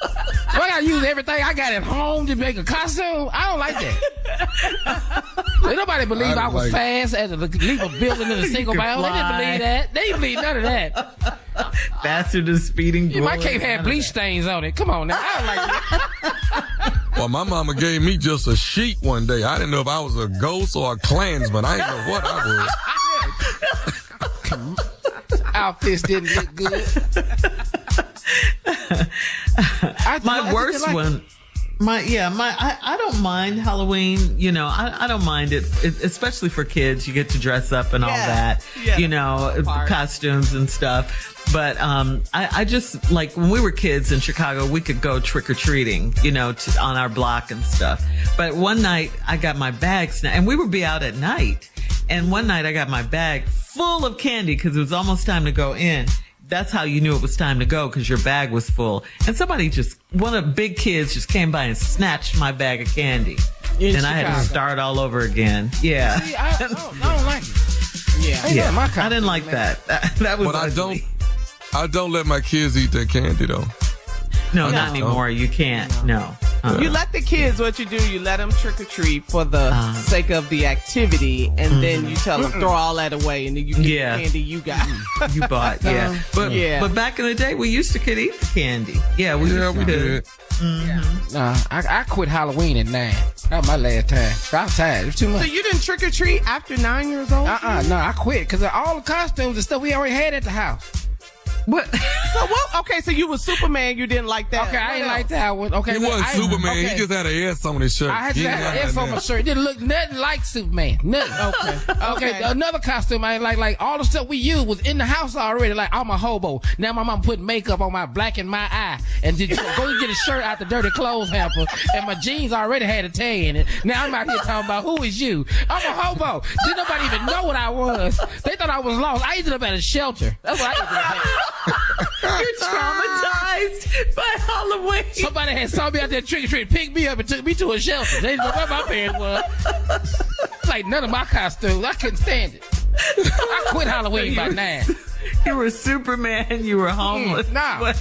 I gotta use everything I got at home to make a costume. I don't like that. Ain't nobody believe I was fast as a leap of building in a single bound. They didn't believe that. They didn't believe none of that. Faster than speeding bullets. My cape had bleach stains on it. Come on now. I don't like that. Well, my mama gave me just a sheet one day. I didn't know if I was a ghost or a Klansman. I didn't know what I was. Outfits didn't look good. My worst one. I don't mind Halloween. You know, I don't mind it, especially for kids. You get to dress up and all that. Yeah. You know, costumes and stuff. But I just like when we were kids in Chicago, we could go trick or treating, you know, on our block and stuff. But one night I got my bag and we would be out at night. And one night I got my bag full of candy because it was almost time to go in. That's how you knew it was time to go, because your bag was full. And one of the big kids just came by and snatched my bag of candy. And I had to start all over again. Yeah. See, I don't like it. Yeah. My kind I didn't like that. That was But ugly. I don't let my kids eat their candy though. No, not anymore. You can't. No. You let the kids, what you do, you let them trick or treat for the sake of the activity, and then you tell them throw all that away, and then you get the candy you got. You bought, But back in the day, we used to could eat the candy. Yeah, we did. I quit Halloween at 9. That was my last time. I was tired. It was too much. So you didn't trick or treat after 9 years old? No, I quit because all the costumes and stuff we already had at the house. What? So what? Okay, so you was Superman. You didn't like that. Okay, I ain't like that one. Okay, He wasn't Superman. He just had an S on his shirt. I had an S on my shirt. It didn't look nothing like Superman. Nothing. Okay. Another costume I ain't like all the stuff we used was in the house already. Like I'm a hobo. Now my mom put makeup on my black and my eye, and did go get a shirt out the dirty clothes hamper, and my jeans already had a tag in it. Now I'm out here talking about who is you? I'm a hobo. Didn't nobody even know what I was. They thought I was lost. I ended up at a shelter. That's what I ended up at. You're traumatized by Halloween. Somebody had saw me out there trick or treat, picked me up and took me to a shelter. They didn't know where my parents was. Like none of my costumes. I couldn't stand it. I quit Halloween by 9. You were Superman. You were homeless. Nah.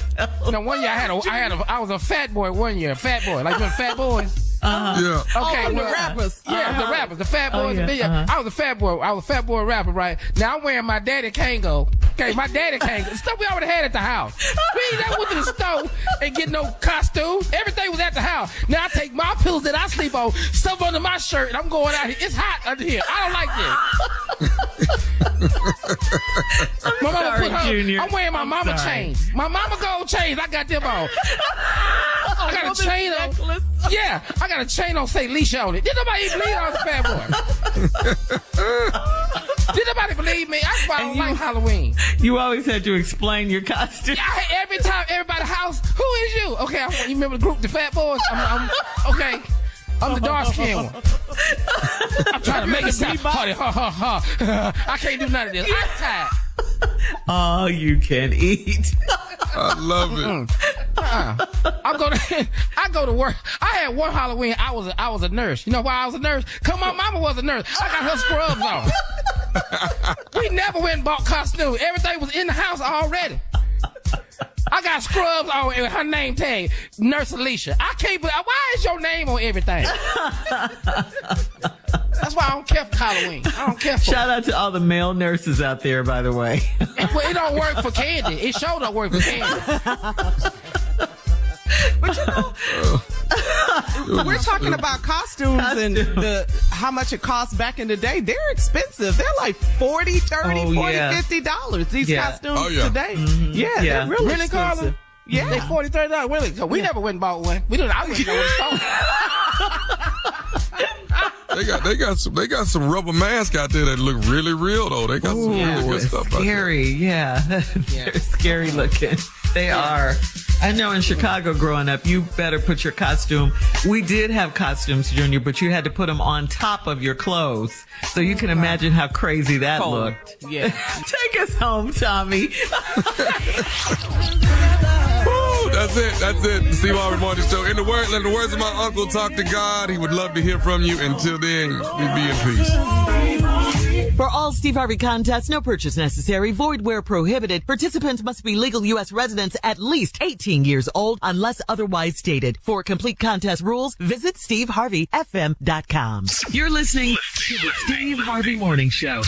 No, one year I was a fat boy one year. Fat boy. Like when fat boys. Yeah. Okay, the rappers. Yeah, the rappers, the fat boys. I was a fat boy. I was a fat boy rapper, right? Now I'm wearing my daddy Kango. Okay, my daddy Kango. Stuff we already had at the house. We ain't never went to the store and get no costume. Everything was at the house. Now I take my pillows that I sleep on, stuff under my shirt, and I'm going out here. It's hot under here. I don't like this. My mama put her, Junior. I'm wearing my mama chains. My mama gold chains. I got them on. I got a chain on. Yeah, I got a chain on, say Leisha on it. Did nobody even believe I was a fat boy? Did nobody believe me? That's why I don't like Halloween. You always had to explain your costume. Yeah, every time, everybody's house, who is you? Okay, you remember the group, the Fat Boys? I'm okay. I'm the dark skinned one. I'm trying to make it sound party. Ha ha ha. I can't do none of this. I'm tired. All you can eat. I love it. I go to work. I had one Halloween. I was a nurse. You know why I was a nurse? Cause my mama was a nurse. I got her scrubs on. We never went and bought costumes. Everything was in the house already. I got scrubs on with her name tag, Nurse Alicia. I can't believe. Why is your name on everything? That's why I don't care for Halloween. I don't care for Shout out to all the male nurses out there, by the way. Well, it don't work for Candy. It sure don't work for Candy. But you know, we're talking about costumes and how much it costs back in the day. They're expensive. They're like $40, $30, $40, $50. These costumes today. Mm-hmm. Yeah, they're really expensive. Carla? Yeah. They $40, $30. Really? So we never went and bought one. I wouldn't know what it's called. They got some rubber masks out there that look really real though. They got some really good stuff scary, out there. They're scary looking. They are. I know in Chicago growing up, you better put your costume. We did have costumes, Junior, but you had to put them on top of your clothes. So you can imagine how crazy that looked. Yeah. Take us home, Tommy. Woo, that's it. The Steve Harvey Morning Show. In the words of my uncle, talk to God. He would love to hear from you. Until then, we be in peace. For all Steve Harvey contests, no purchase necessary, void where prohibited. Participants must be legal U.S. residents at least 18 years old unless otherwise stated. For complete contest rules, visit SteveHarveyFM.com. You're listening to the Steve Harvey Morning Show.